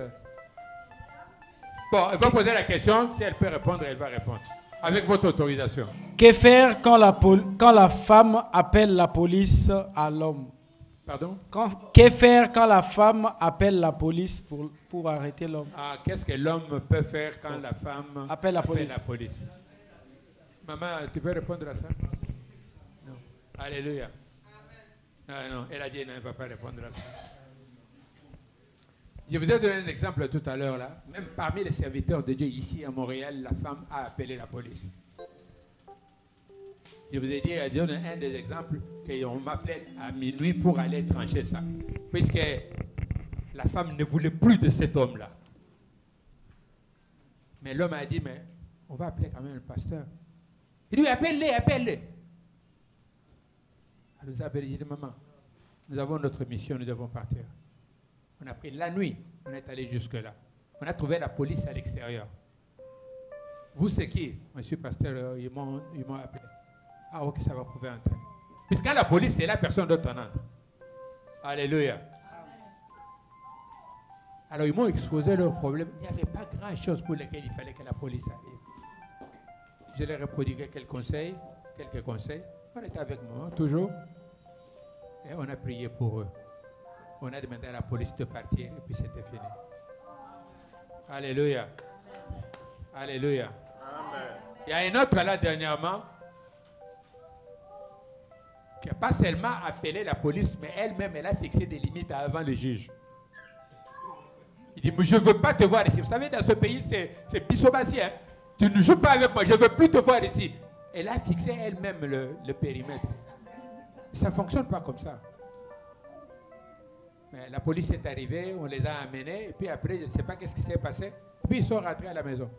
Bon, elle va poser la question. Si elle peut répondre, elle va répondre. Avec votre autorisation. Que faire quand la femme appelle la police à l'homme? Pardon? Que faire quand la femme appelle la police pour arrêter l'homme? Qu'est-ce que l'homme peut faire quand la femme appelle la police? Maman, tu peux répondre à ça? Non. Alléluia. Non, elle a dit non, elle ne va pas répondre à ça. Je vous ai donné un exemple tout à l'heure là. Même parmi les serviteurs de Dieu ici à Montréal, la femme a appelé la police. Je vous ai dit, elle donne un des exemples qu'on m'appelait à minuit pour aller trancher ça. Puisque la femme ne voulait plus de cet homme-là. Mais l'homme a dit, mais on va appeler quand même le pasteur. Il dit, appelle-les. Elle nous a appelé, il dit, maman, nous avons notre mission, nous devons partir. On a pris la nuit, on est allé jusque-là. On a trouvé la police à l'extérieur. Vous, c'est qui? Monsieur pasteur, ils m'ont appelé. Ah, ok, ça va pouvoir entrer. Puisque quand la police est là, personne d'autre en entre. Alléluia. Alors, ils m'ont exposé leurs problèmes. Il n'y avait pas grand-chose pour lesquelles il fallait que la police arrive. Je leur ai prodigué quelques conseils. On était avec moi, toujours. Et on a prié pour eux. On a demandé à la police de partir et puis c'était fini. Alléluia. Alléluia. Amen. Il y a un autre là dernièrement qui n'a pas seulement appelé la police, mais elle-même, elle a fixé des limites avant le juge. Il dit, je ne veux pas te voir ici. Vous savez, dans ce pays, c'est bissobassi. Hein? Tu ne joues pas avec moi, je ne veux plus te voir ici. Elle a fixé elle-même le périmètre. Ça ne fonctionne pas comme ça. Mais la police est arrivée, on les a amenés, et puis après, je ne sais pas qu'est-ce qui s'est passé. Puis ils sont rentrés à la maison.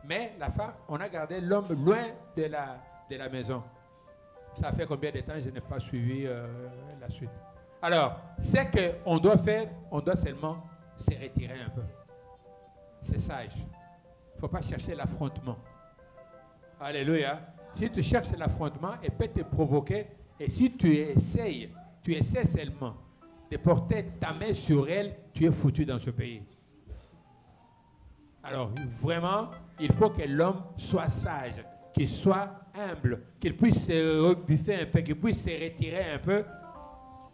Mais la femme, on a gardé l'homme loin de la maison. Ça fait combien de temps je n'ai pas suivi la suite. Alors, ce qu'on doit faire, on doit seulement se retirer un peu. C'est sage. Il ne faut pas chercher l'affrontement. Alléluia. Si tu cherches l'affrontement, elle peut te provoquer. Et si tu essaies seulement de porter ta main sur elle, tu es foutu dans ce pays. Alors, vraiment, il faut que l'homme soit sage, qu'il soit humble, qu'il puisse se rebuffer un peu, qu'il puisse se retirer un peu.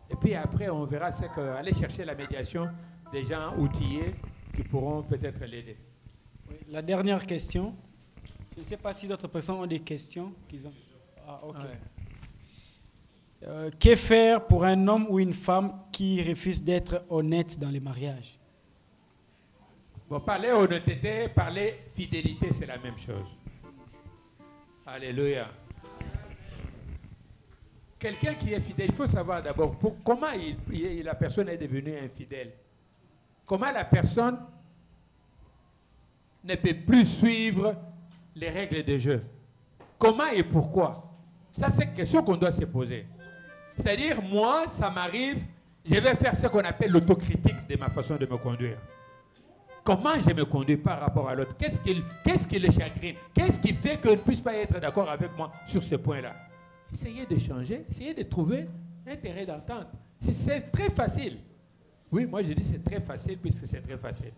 Et puis après, on verra ce qu'aller chercher la médiation des gens outillés qui pourront peut-être l'aider. Oui, la dernière question. Je ne sais pas si d'autres personnes ont des questions qu'ils ont. Ah, ok. Ouais. Que faire pour un homme ou une femme qui refuse d'être honnête dans les mariages? Bon, parler honnêteté, parler fidélité, c'est la même chose. Alléluia. Quelqu'un qui est fidèle, il faut savoir d'abord comment la personne est devenue infidèle. Comment la personne ne peut plus suivre les règles de jeu. Comment et pourquoi? Ça, c'est une question qu'on doit se poser. C'est-à-dire, moi, ça m'arrive, je vais faire ce qu'on appelle l'autocritique de ma façon de me conduire. Comment je me conduis par rapport à l'autre? Qu'est-ce qui le chagrine? Qu'est-ce qui fait qu'on ne puisse pas être d'accord avec moi sur ce point-là? Essayez de changer, essayez de trouver un terrain d'entente. C'est très facile. Oui, moi je dis c'est très facile puisque c'est très facile.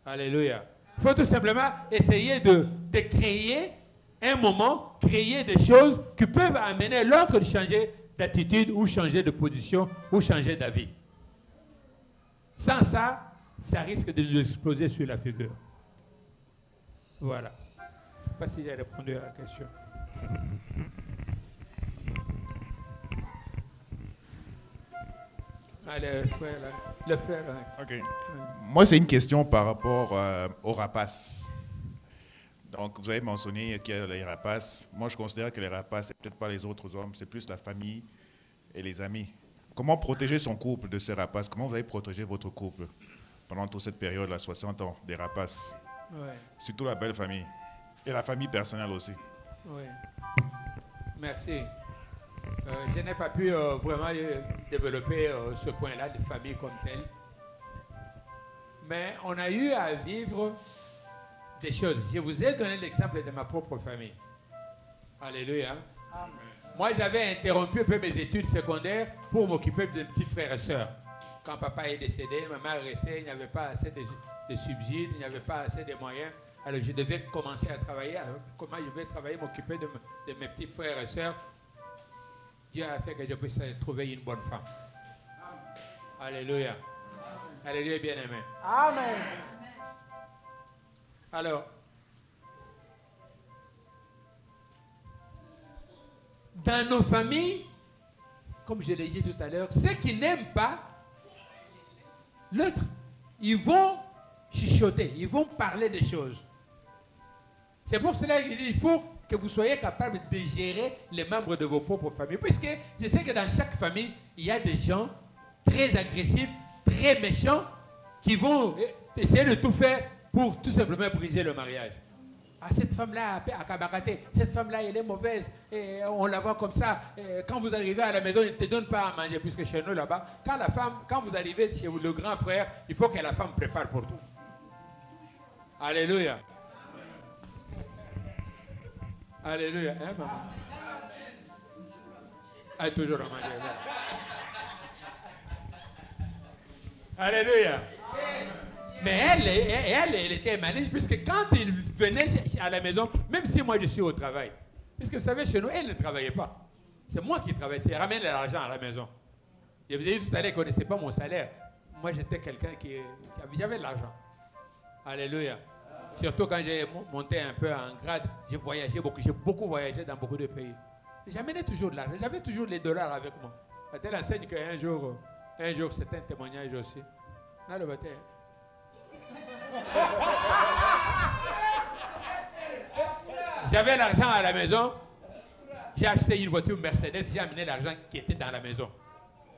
Alléluia. Il faut tout simplement essayer de créer un moment, créer des choses qui peuvent amener l'autre à changer d'attitude ou changer de position ou changer d'avis. Sans ça, ça risque de nous exploser sur la figure. Voilà. Je ne sais pas si j'ai répondu à la question. Allez, le frère. Ok. Moi, c'est une question par rapport aux rapaces. Donc, vous avez mentionné qu'il y a les rapaces. Moi, je considère que les rapaces, c'est peut-être pas les autres hommes, c'est plus la famille et les amis. Comment protéger son couple de ces rapaces? Comment vous avez protégé votre couple pendant toute cette période-là, 60 ans, des rapaces? Ouais. Surtout la belle famille. Et la famille personnelle aussi. Oui. Merci. Je n'ai pas pu vraiment développer ce point-là de famille comme tel. Mais on a eu à vivre des choses. Je vous ai donné l'exemple de ma propre famille. Alléluia. Amen. Moi, j'avais interrompu un peu mes études secondaires pour m'occuper de mes petits frères et sœurs. Quand papa est décédé, ma mère restait, il n'y avait pas assez de subsides, il n'y avait pas assez de moyens. Alors, je devais commencer à travailler. Alors, comment je vais travailler, m'occuper de mes petits frères et sœurs? Dieu a fait que je puisse trouver une bonne femme. Alléluia. Alléluia, bien-aimé. Amen. Alors, dans nos familles, comme je l'ai dit tout à l'heure, ceux qui n'aiment pas l'autre, ils vont chuchoter, ils vont parler des choses. C'est pour cela qu'il faut que vous soyez capable de gérer les membres de vos propres familles. Puisque je sais que dans chaque famille, il y a des gens très agressifs, très méchants, qui vont essayer de tout faire pour tout simplement briser le mariage. Ah, cette femme-là a kabakaté, cette femme-là, elle est mauvaise, et on la voit comme ça. Et quand vous arrivez à la maison, il ne te donne pas à manger, puisque chez nous là-bas, quand vous arrivez chez le grand frère, il faut que la femme prépare pour tout. Alléluia. Alléluia. Hein, maman? Elle est toujours à manger. Alléluia. Mais elle était maligne, puisque quand il venait à la maison, même si moi je suis au travail, puisque vous savez, chez nous, elle ne travaillait pas. C'est moi qui travaillais, elle ramène l'argent à la maison. Je vous ai dit tout à l'heure qu'elle ne connaissait pas mon salaire. Moi, j'étais quelqu'un qui avait de l'argent. Alléluia. Surtout quand j'ai monté un peu en grade, j'ai voyagé beaucoup, j'ai beaucoup voyagé dans beaucoup de pays. J'amenais toujours de l'argent, j'avais toujours les dollars avec moi. À telle enseigne qu'un jour, c'était un témoignage aussi. Dans le bâtiment. J'avais l'argent à la maison, j'ai acheté une voiture Mercedes, j'ai amené l'argent qui était dans la maison.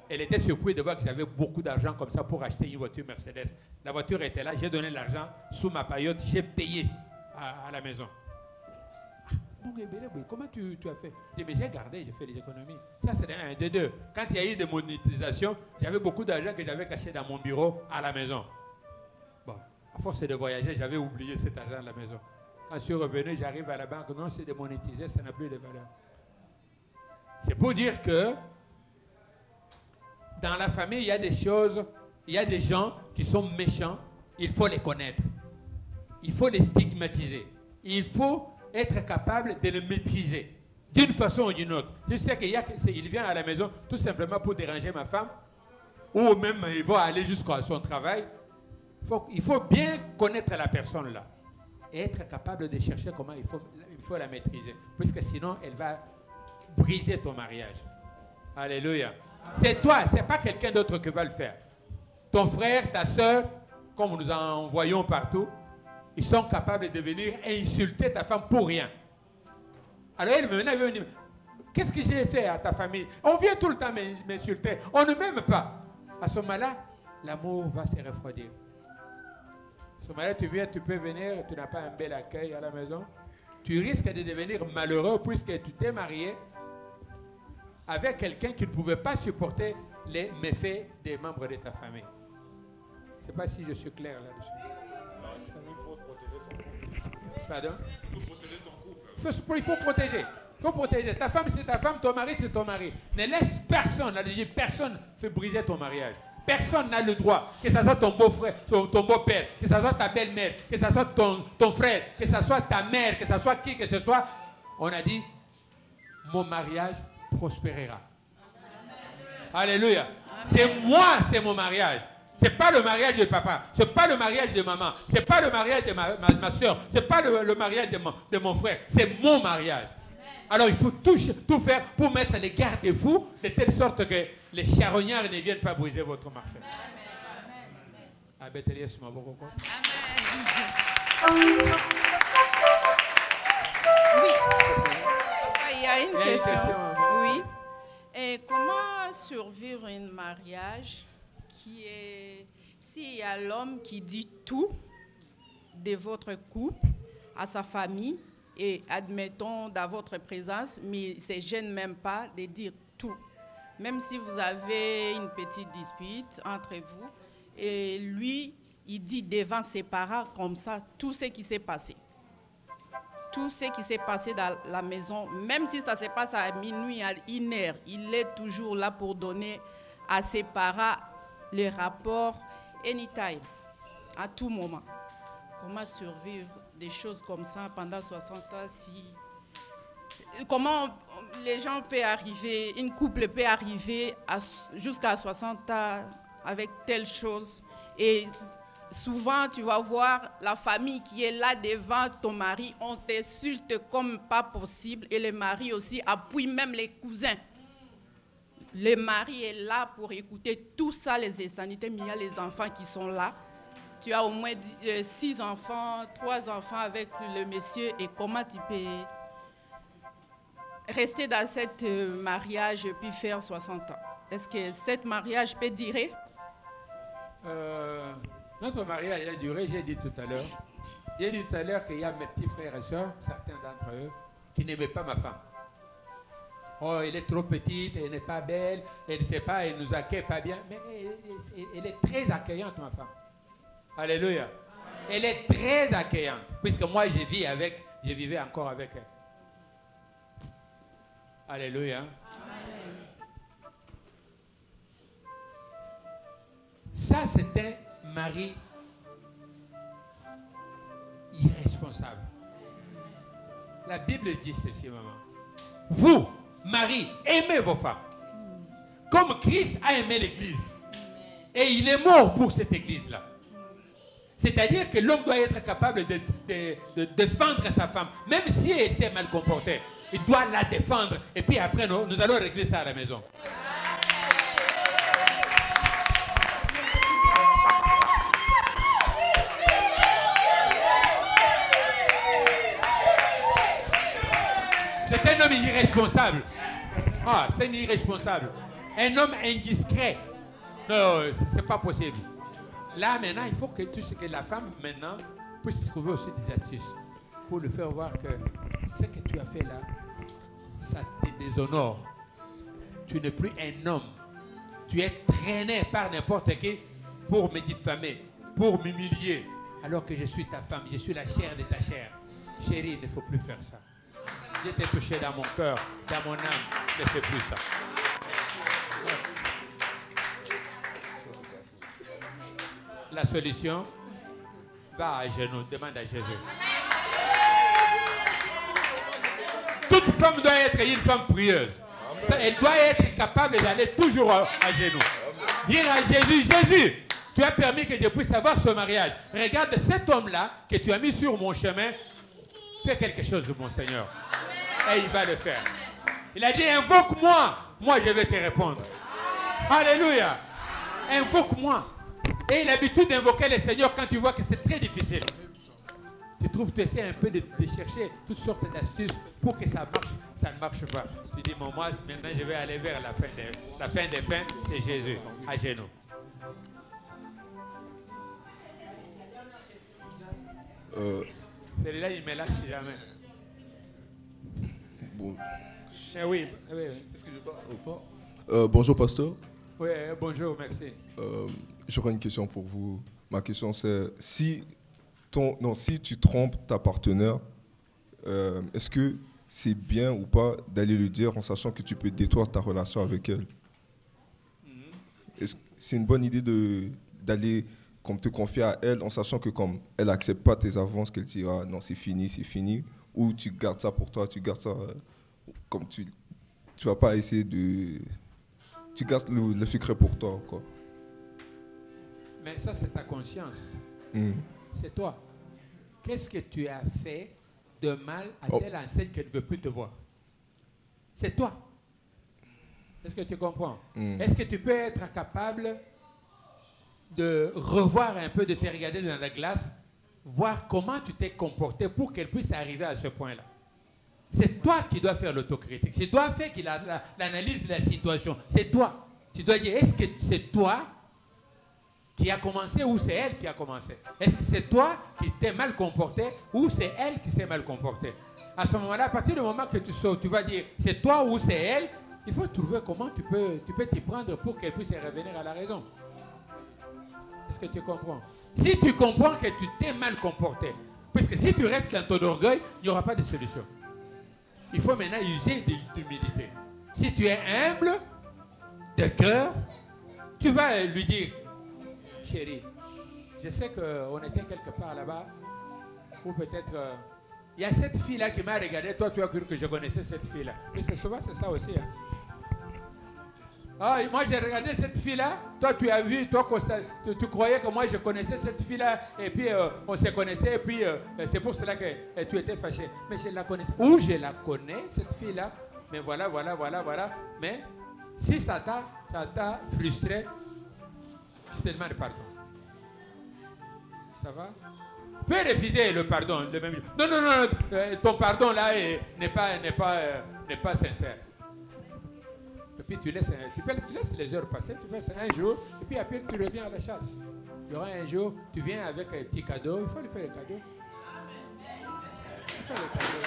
Elle était surprise de voir que j'avais beaucoup d'argent comme ça pour acheter une voiture Mercedes. La voiture était là, j'ai donné l'argent sous ma paillote, j'ai payé à la maison. Comment tu as fait? Je dis, mais j'ai gardé, j'ai fait des économies. Ça, c'était un de deux. Quand il y a eu des monétisations, j'avais beaucoup d'argent que j'avais caché dans mon bureau à la maison. Bon, à force de voyager, j'avais oublié cet argent à la maison. Quand je suis revenu, j'arrive à la banque, non, c'est démonétisé, ça n'a plus de valeur. C'est pour dire que dans la famille, il y a des choses, il y a des gens qui sont méchants, il faut les connaître. Il faut les stigmatiser. Il faut être capable de les maîtriser d'une façon ou d'une autre. Je sais qu'il vient à la maison tout simplement pour déranger ma femme, ou même il va aller jusqu'à son travail. Il faut bien connaître la personne là et être capable de chercher comment il faut la maîtriser, puisque sinon elle va briser ton mariage. Alléluia. C'est toi, c'est pas quelqu'un d'autre qui va le faire. Ton frère, ta soeur, comme nous en voyons partout, ils sont capables de venir insulter ta femme pour rien. Alors elle me dit, qu'est-ce que j'ai fait à ta famille? On vient tout le temps m'insulter, on ne m'aime pas. À ce moment-là, l'amour va se refroidir. À ce moment-là, tu peux venir, tu n'as pas un bel accueil à la maison. Tu risques de devenir malheureux puisque tu t'es marié avec quelqu'un qui ne pouvait pas supporter les méfaits des membres de ta famille. Je ne sais pas si je suis clair là-dessus. Pardon? Il faut protéger son couple. Il faut protéger. Il faut protéger. Ta femme, c'est ta femme, ton mari, c'est ton mari. Ne laisse personne, personne fait briser ton mariage. Personne n'a le droit, que ce soit ton beau-frère, ton beau-père, que ce soit ta belle-mère, que ce soit ton frère, que ce soit ta mère, que ce soit qui que ce soit. On a dit, mon mariage prospérera. Alléluia. C'est moi, c'est mon mariage. Ce n'est pas le mariage de papa, ce n'est pas le mariage de maman, ce n'est pas le mariage de ma soeur, ce n'est pas le mariage de mon frère, c'est mon mariage. Alors il faut tout faire pour mettre les garde-fous de telle sorte que les charognards ne viennent pas briser votre marché. Amen. Oui, il y a une question. Oui. Et comment survivre un mariage qui est, s'il y a l'homme qui dit tout de votre couple à sa famille, et admettons dans votre présence, mais il ne se gêne même pas de dire tout. Même si vous avez une petite dispute entre vous, et lui, il dit devant ses parents comme ça tout ce qui s'est passé. Tout ce qui s'est passé dans la maison, même si ça se passe à minuit, à 1h, il est toujours là pour donner à ses parents les rapports anytime, à tout moment. Comment survivre des choses comme ça pendant 60 ans comment les gens peuvent arriver, une couple peut arriver jusqu'à 60 ans avec telle chose. Et souvent, tu vas voir la famille qui est là devant ton mari, on t'insulte comme pas possible. Et le mari aussi appuie même les cousins. Le mari est là pour écouter tout ça, les insanités, mais il y a les enfants qui sont là. Tu as au moins 6 enfants, 3 enfants avec le monsieur. Et comment tu peux rester dans cet mariage et puis faire 60 ans? Est-ce que cet mariage peut durer? Notre mariage a duré, j'ai dit tout à l'heure. J'ai dit tout à l'heure qu'il y a mes petits frères et sœurs, certains d'entre eux, qui n'aimaient pas ma femme. Oh, elle est trop petite, elle n'est pas belle, elle ne sait pas, elle nous accueille pas bien. Mais elle est très accueillante, ma femme. Alléluia. Elle est très accueillante, puisque moi je vivais encore avec elle. Alléluia. Amen. Ça, c'était Marie irresponsable. La Bible dit ceci, maman. Vous, Marie, aimez vos femmes, comme Christ a aimé l'Église. Et il est mort pour cette Église-là. C'est-à-dire que l'homme doit être capable de défendre sa femme, même si elle s'est mal comportée. Il doit la défendre. Et puis après, nous allons régler ça à la maison. C'est un homme irresponsable. Ah, c'est un irresponsable. Un homme indiscret. Non, c'est pas possible. Là, maintenant, il faut que la femme, maintenant, puisse trouver aussi des astuces pour lui faire voir que ce que tu as fait là, ça te déshonore. Tu n'es plus un homme. Tu es traîné par n'importe qui pour me diffamer, pour m'humilier, alors que je suis ta femme, je suis la chair de ta chair. Chérie, il ne faut plus faire ça. Je t'ai touché dans mon cœur, dans mon âme. Ne fais plus ça. La solution, va à genoux, demande à Jésus. Toute femme doit être une femme prieuse. Elle doit être capable d'aller toujours à genoux. Dire à Jésus, Jésus, tu as permis que je puisse avoir ce mariage. Regarde cet homme-là que tu as mis sur mon chemin. Fais quelque chose de mon Seigneur. Et il va le faire. Il a dit, invoque-moi. Moi, je vais te répondre. Alléluia. Invoque-moi. Et il a l'habitude d'invoquer le Seigneur quand tu vois que c'est très difficile. Tu trouves, tu essaies un peu de chercher toutes sortes d'astuces pour que ça marche. Ça ne marche pas. Tu dis, moi, maintenant, je vais aller vers la fin des fins. C'est Jésus, à genoux. Celui-là, il ne me lâche jamais. Bon. Oui. Est-ce que je parle ou pas? Bonjour, pasteur. Oui, bonjour, merci. J'aurais une question pour vous. Ma question, c'est si tu trompes ta partenaire, est-ce que c'est bien ou pas d'aller lui dire en sachant que tu peux détruire ta relation avec elle? Est-ce que c'est une bonne idée d'aller comme te confier à elle en sachant que comme elle n'accepte pas tes avances, qu'elle dira non, c'est fini, ou tu gardes ça pour toi, tu gardes ça comme tu vas pas essayer de... Tu gardes le secret pour toi, quoi. Mais ça, c'est ta conscience. C'est toi. Qu'est-ce que tu as fait de mal à telle enseigne qu'elle ne veut plus te voir? C'est toi. Est-ce que tu comprends? Est-ce que tu peux être capable de revoir un peu, de te regarder dans la glace, voir comment tu t'es comporté pour qu'elle puisse arriver à ce point-là? C'est toi qui dois faire l'autocritique. C'est toi qui dois faire l'analyse de la situation. C'est toi. Tu dois dire, est-ce que c'est toi qui a commencé ou c'est elle qui a commencé? Est-ce que c'est toi qui t'es mal comporté ou c'est elle qui s'est mal comportée? À ce moment-là, à partir du moment que tu sors, tu vas dire, c'est toi ou c'est elle, il faut trouver comment tu peux t'y prendre pour qu'elle puisse revenir à la raison. Est-ce que tu comprends? Si tu comprends que tu t'es mal comporté, parce que si tu restes dans ton orgueil, il n'y aura pas de solution. Il faut maintenant user d'humilité. Si tu es humble, de cœur, tu vas lui dire, chérie, je sais qu'on était quelque part là-bas, ou peut-être, il y a cette fille-là qui m'a regardé, toi tu as cru que je connaissais cette fille-là. Mais souvent c'est ça aussi. Hein. Ah, moi j'ai regardé cette fille-là, toi tu as vu, toi tu croyais que moi je connaissais cette fille-là, et puis on se connaissait, et puis c'est pour cela que tu étais fâché. Mais je la connaissais, ou je la connais, cette fille-là, mais voilà. Mais si ça t'a frustré, je te demande pardon. Ça va? Tu peux refuser le pardon le même jour. Non, ton pardon là n'est pas sincère. Et puis tu laisses les heures passer, tu passes un jour, et puis après tu reviens à la charge. Il y aura un jour, tu viens avec un petit cadeau, il faut lui faire le cadeau. Il faut le cadeau.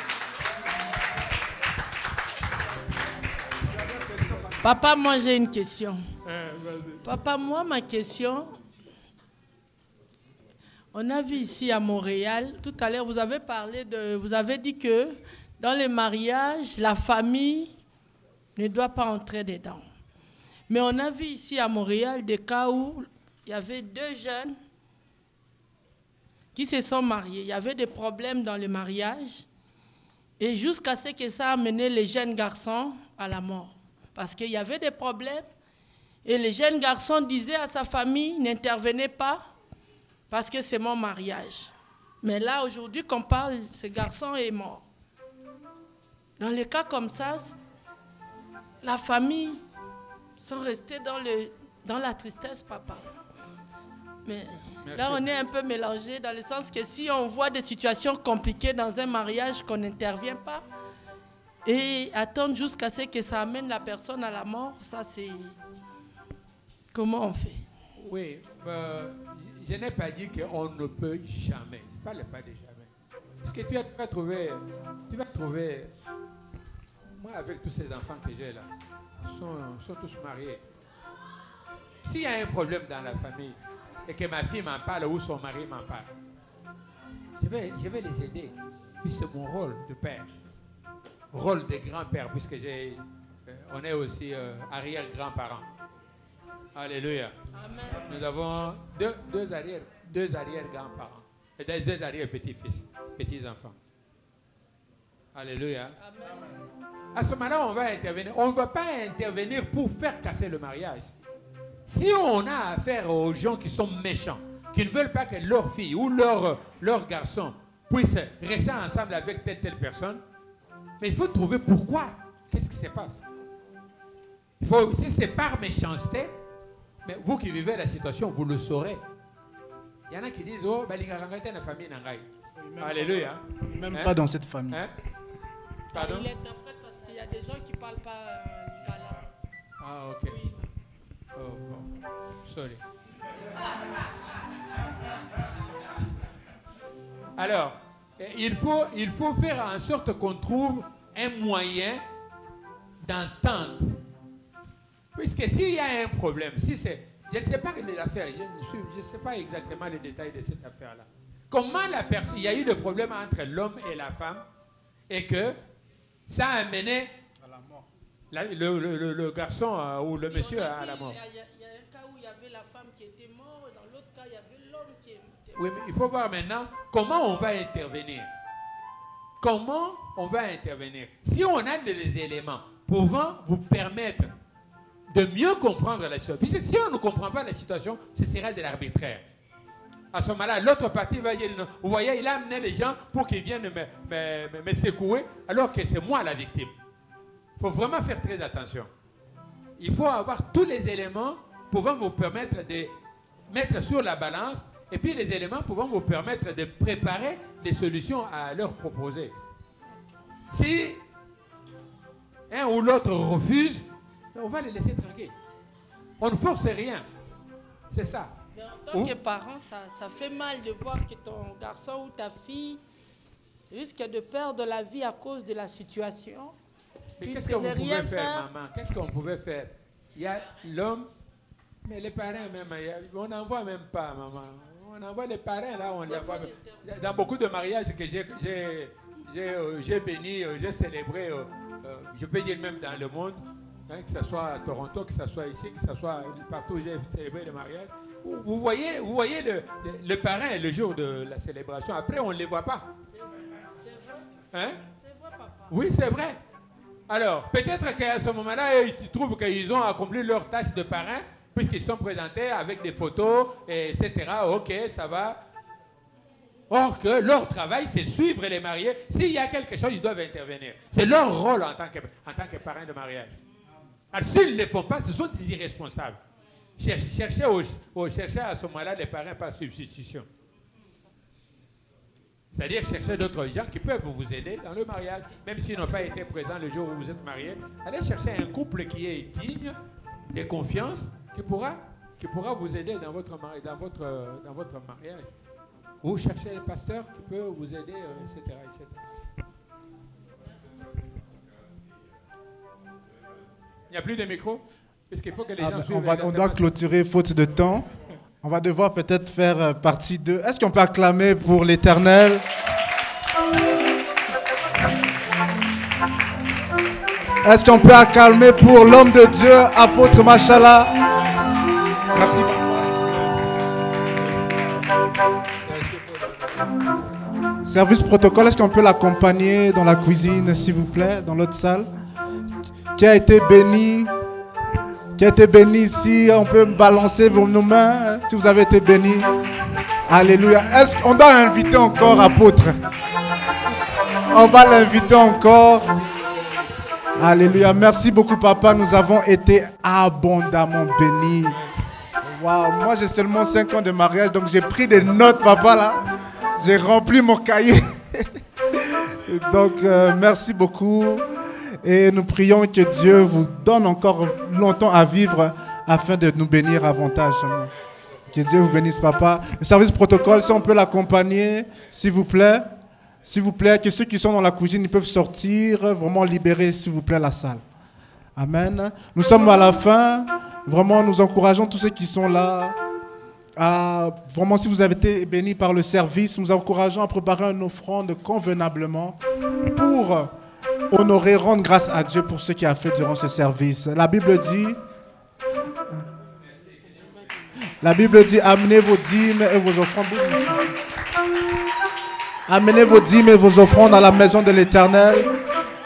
Papa, moi j'ai une question. Papa, moi ma question, On a vu ici à Montréal, tout à l'heure, vous avez dit que dans les mariages, la famille ne doit pas entrer dedans. Mais on a vu ici à Montréal des cas où il y avait 2 jeunes qui se sont mariés. Il y avait des problèmes dans le mariage et jusqu'à ce que ça a amené les jeunes garçons à la mort. Parce qu'il y avait des problèmes et les jeunes garçons disaient à sa famille, n'intervenez pas parce que c'est mon mariage. Mais là, aujourd'hui, qu'on parle, ce garçon est mort. Dans les cas comme ça, la famille sont restés dans la tristesse, papa. Mais Merci. là, on est un peu mélangé dans le sens que si on voit des situations compliquées dans un mariage, qu'on n'intervient pas et attendre jusqu'à ce que ça amène la personne à la mort, ça c'est... Comment on fait? Oui, je n'ai pas dit qu'on ne peut jamais. Je ne parle pas de jamais. Parce que tu vas trouver, moi avec tous ces enfants que j'ai là, sont tous mariés. S'il y a un problème dans la famille et que ma fille m'en parle ou son mari m'en parle, je vais les aider. Puis c'est mon rôle de père, rôle de grand-père, puisque on est aussi arrière-grands-parents. Alléluia. Amen. Nous avons deux arrière-grands-parents et 2 arrière-petits-fils, petits-enfants. Alléluia. Amen. À ce moment-là, on va intervenir. On ne va pas intervenir pour faire casser le mariage. Si on a affaire aux gens qui sont méchants, qui ne veulent pas que leur fille ou leur garçon puisse rester ensemble avec telle personne, mais il faut trouver pourquoi. Qu'est-ce qui se passe? Si c'est par méchanceté, mais vous qui vivez la situation, vous le saurez. Il y en a qui disent, oh, la famille n'angaï. Alléluia. Même pas dans cette famille. Hein? Pardon? Il interprète parce qu'il y a des gens qui ne parlent pas lingala. Ah, ok. Oh, bon. Sorry. Alors, il faut faire en sorte qu'on trouve un moyen d'entente. Puisque s'il y a un problème, je ne sais pas l'affaire, je ne sais pas exactement les détails de cette affaire-là. Comment il y a eu des problèmes entre l'homme et la femme et que ça a amené à la mort. Le garçon ou le monsieur à la mort. Il y a un cas où il y avait la femme qui était morte, dans l'autre cas, il y avait l'homme qui était mort. Oui, mais il faut voir maintenant comment on va intervenir. Comment on va intervenir? Si on a des éléments pouvant vous permettre de mieux comprendre la situation. Puisque si on ne comprend pas la situation, ce sera de l'arbitraire. À ce moment-là, l'autre partie va dire, non, vous voyez, il a amené les gens pour qu'ils viennent me secouer, alors que c'est moi la victime. Il faut vraiment faire très attention. Il faut avoir tous les éléments pouvant vous permettre de mettre sur la balance, et puis les éléments pouvant vous permettre de préparer des solutions à leur proposer. Si un ou l'autre refuse, on va les laisser tranquilles. On ne force rien. C'est ça. Mais en tant que parent, ça fait mal de voir que ton garçon ou ta fille risque de perdre la vie à cause de la situation. Mais qu'est-ce que vous pouvez faire, maman? Qu'est-ce qu'on pouvait faire? Il y a l'homme, mais les parents même, on n'envoie même pas, maman. On envoie les parents, là, on les envoie. Dans beaucoup de mariages que j'ai béni, j'ai célébré, je peux dire même dans le monde, hein, que ce soit à Toronto, que ce soit ici, que ce soit partout où j'ai célébré le mariage. Vous voyez le parrain le jour de la célébration. Après, on ne les voit pas. C'est vrai. Hein? C'est vrai, papa. Oui, c'est vrai. Alors, peut-être qu'à ce moment-là, ils trouvent qu'ils ont accompli leur tâche de parrain, puisqu'ils sont présentés avec des photos, etc. Ok, ça va. Or que leur travail, c'est suivre les mariés. S'il y a quelque chose, ils doivent intervenir. C'est leur rôle en tant que parrain de mariage. Alors, s'ils ne le font pas, ce sont des irresponsables. Cherchez à ce moment-là les parrains par substitution. C'est-à-dire chercher d'autres gens qui peuvent vous aider dans le mariage, même s'ils n'ont pas été présents le jour où vous êtes mariés. Allez chercher un couple qui est digne, de confiance, qui pourra vous aider dans votre mariage. Ou chercher un pasteur qui peut vous aider, etc., etc. Il n'y a plus de micro? Parce qu'il faut que les gens suivent. On doit clôturer faute de temps. On va devoir peut-être faire partie de... Est-ce qu'on peut acclamer pour l'Éternel? Est-ce qu'on peut acclamer pour l'homme de Dieu, apôtre Machala? Merci, papa. Service protocole, est-ce qu'on peut l'accompagner dans la cuisine, s'il vous plaît, dans l'autre salle? Qui a été béni? Qui a été béni ici? On peut balancer nos mains, si vous avez été béni. Alléluia. Est-ce qu'on doit inviter encore apôtre? On va l'inviter encore. Alléluia. Merci beaucoup, papa. Nous avons été abondamment bénis. Waouh. Moi, j'ai seulement 5 ans de mariage, donc j'ai pris des notes, papa, là. J'ai rempli mon cahier. Donc, merci beaucoup. Et nous prions que Dieu vous donne encore longtemps à vivre afin de nous bénir avantage. Que Dieu vous bénisse, papa. Le service protocole, si on peut l'accompagner, s'il vous plaît. S'il vous plaît, que ceux qui sont dans la cuisine, ils peuvent sortir, vraiment libérer, s'il vous plaît, la salle. Amen. Nous sommes à la fin. Vraiment, nous encourageons tous ceux qui sont là. Vraiment, si vous avez été bénis par le service, nous encourageons à préparer une offrande convenablement pour honorer, rendre grâce à Dieu pour ce qu'il a fait durant ce service. La Bible dit, amenez vos dîmes et vos offrandes. Amenez vos dîmes et vos offrandes à la maison de l'Éternel.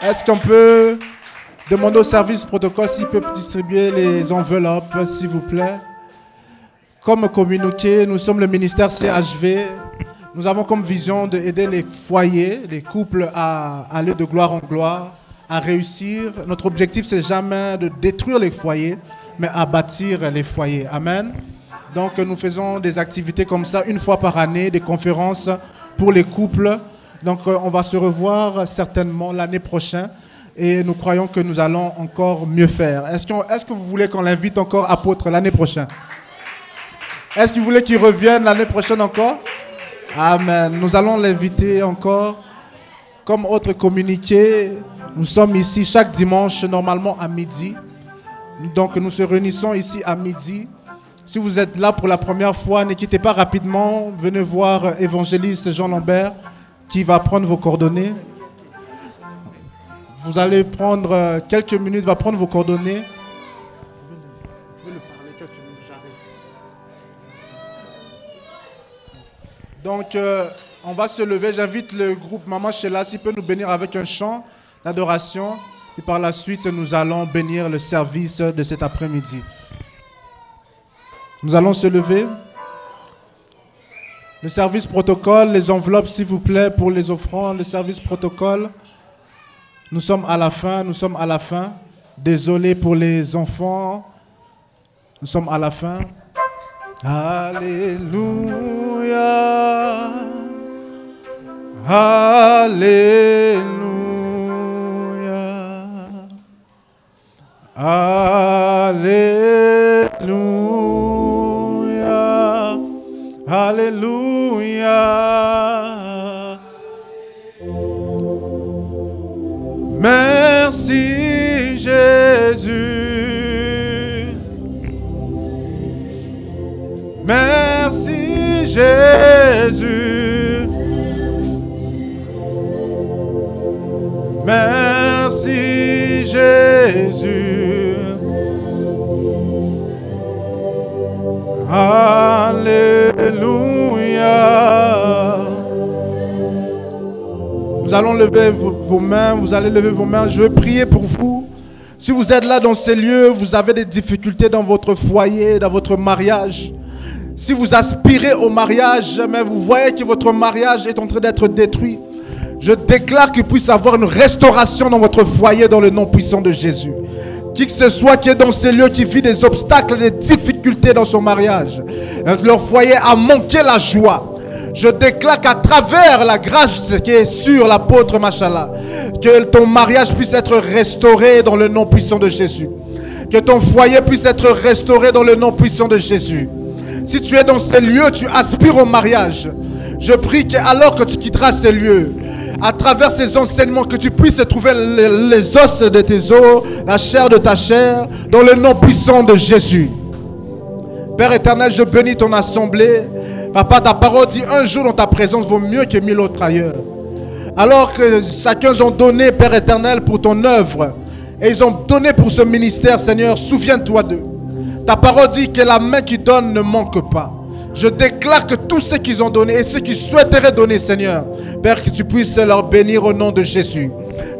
Est-ce qu'on peut demander au service protocole s'il peut distribuer les enveloppes, s'il vous plaît? Comme communiqué, nous sommes le ministère CHV. Nous avons comme vision d'aider les foyers, les couples à aller de gloire en gloire, à réussir. Notre objectif, c'est jamais de détruire les foyers, mais à bâtir les foyers. Amen. Donc, nous faisons des activités comme ça une fois par année, des conférences pour les couples. Donc, on va se revoir certainement l'année prochaine et nous croyons que nous allons encore mieux faire. Est-ce que vous voulez qu'on l'invite encore apôtre l'année prochaine? Est-ce que vous voulez qu'il revienne l'année prochaine encore? Amen. Nous allons l'inviter encore. Comme autre communiqué, nous sommes ici chaque dimanche, normalement à midi. Donc nous se réunissons ici à midi. Si vous êtes là pour la première fois, ne quittez pas rapidement. Venez voir évangéliste Jean Lambert qui va prendre vos coordonnées. Vous allez prendre quelques minutes, va prendre vos coordonnées. Donc, on va se lever. J'invite le groupe Maman Sheila s'il peut nous bénir avec un chant d'adoration. Et par la suite, nous allons bénir le service de cet après-midi. Nous allons se lever. Le service protocole, les enveloppes, s'il vous plaît, pour les offrandes. Le service protocole. Nous sommes à la fin. Nous sommes à la fin. Désolé pour les enfants. Nous sommes à la fin. Alléluia, Alléluia, Alléluia, Alléluia. Merci Jésus. Merci Jésus. Merci Jésus. Alléluia. Nous allons lever vos mains. Vous allez lever vos mains. Je vais prier pour vous. Si vous êtes là dans ces lieux, vous avez des difficultés dans votre foyer, dans votre mariage. Si vous aspirez au mariage, mais vous voyez que votre mariage est en train d'être détruit, je déclare qu'il puisse y avoir une restauration dans votre foyer dans le nom puissant de Jésus. Qui que ce soit qui est dans ces lieux, qui vit des obstacles, des difficultés dans son mariage, leur foyer a manqué la joie. Je déclare qu'à travers la grâce qui est sur l'apôtre Machala, que ton mariage puisse être restauré dans le nom puissant de Jésus. Que ton foyer puisse être restauré dans le nom puissant de Jésus. Si tu es dans ces lieux, tu aspires au mariage. Je prie qu'alors que tu quitteras ces lieux, à travers ces enseignements, que tu puisses trouver les os de tes os, la chair de ta chair, dans le nom puissant de Jésus. Père éternel, je bénis ton assemblée. Papa, ta parole dit un jour dans ta présence vaut mieux que 1000 autres ailleurs. Alors que chacun ont donné, Père éternel, pour ton œuvre, et ils ont donné pour ce ministère, Seigneur, souviens-toi d'eux. Ta parole dit que la main qui donne ne manque pas. Je déclare que tous ceux qu'ils ont donné et ceux qui souhaiteraient donner, Seigneur, Père, que tu puisses leur bénir au nom de Jésus.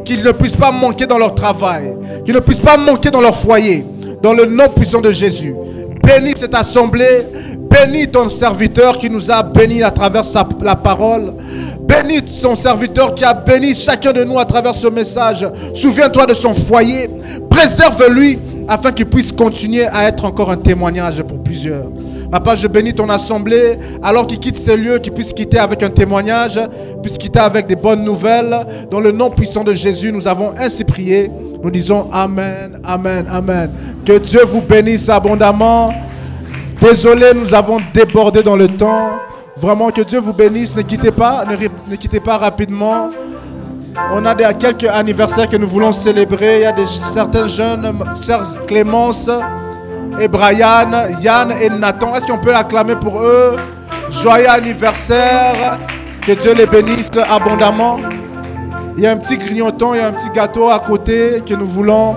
Qu'ils ne puissent pas manquer dans leur travail, qu'ils ne puissent pas manquer dans leur foyer, dans le nom puissant de Jésus. Bénis cette assemblée, bénis ton serviteur qui nous a bénis à travers la parole. Bénis son serviteur qui a béni chacun de nous à travers ce message. Souviens-toi de son foyer, préserve-lui afin qu'il puisse continuer à être encore un témoignage pour plusieurs. Papa, je bénis ton assemblée, alors qu'il quitte ce lieu, qu'il puisse quitter avec un témoignage, puisse quitter avec des bonnes nouvelles. Dans le nom puissant de Jésus, nous avons ainsi prié. Nous disons Amen, Amen, Amen. Que Dieu vous bénisse abondamment. Désolé, nous avons débordé dans le temps. Vraiment, que Dieu vous bénisse. Ne quittez pas, ne quittez pas rapidement. On a quelques anniversaires que nous voulons célébrer. Il y a certains jeunes, sœurs Clémence et Brian, Yann et Nathan. Est-ce qu'on peut acclamer pour eux? Joyeux anniversaire. Que Dieu les bénisse abondamment. Il y a un petit grignoton, il y a un petit gâteau à côté que nous voulons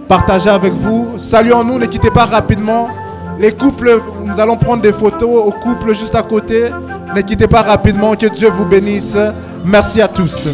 partager avec vous. Saluons-nous, ne quittez pas rapidement. Les couples, nous allons prendre des photos aux couples juste à côté. Ne quittez pas rapidement, que Dieu vous bénisse. Merci à tous.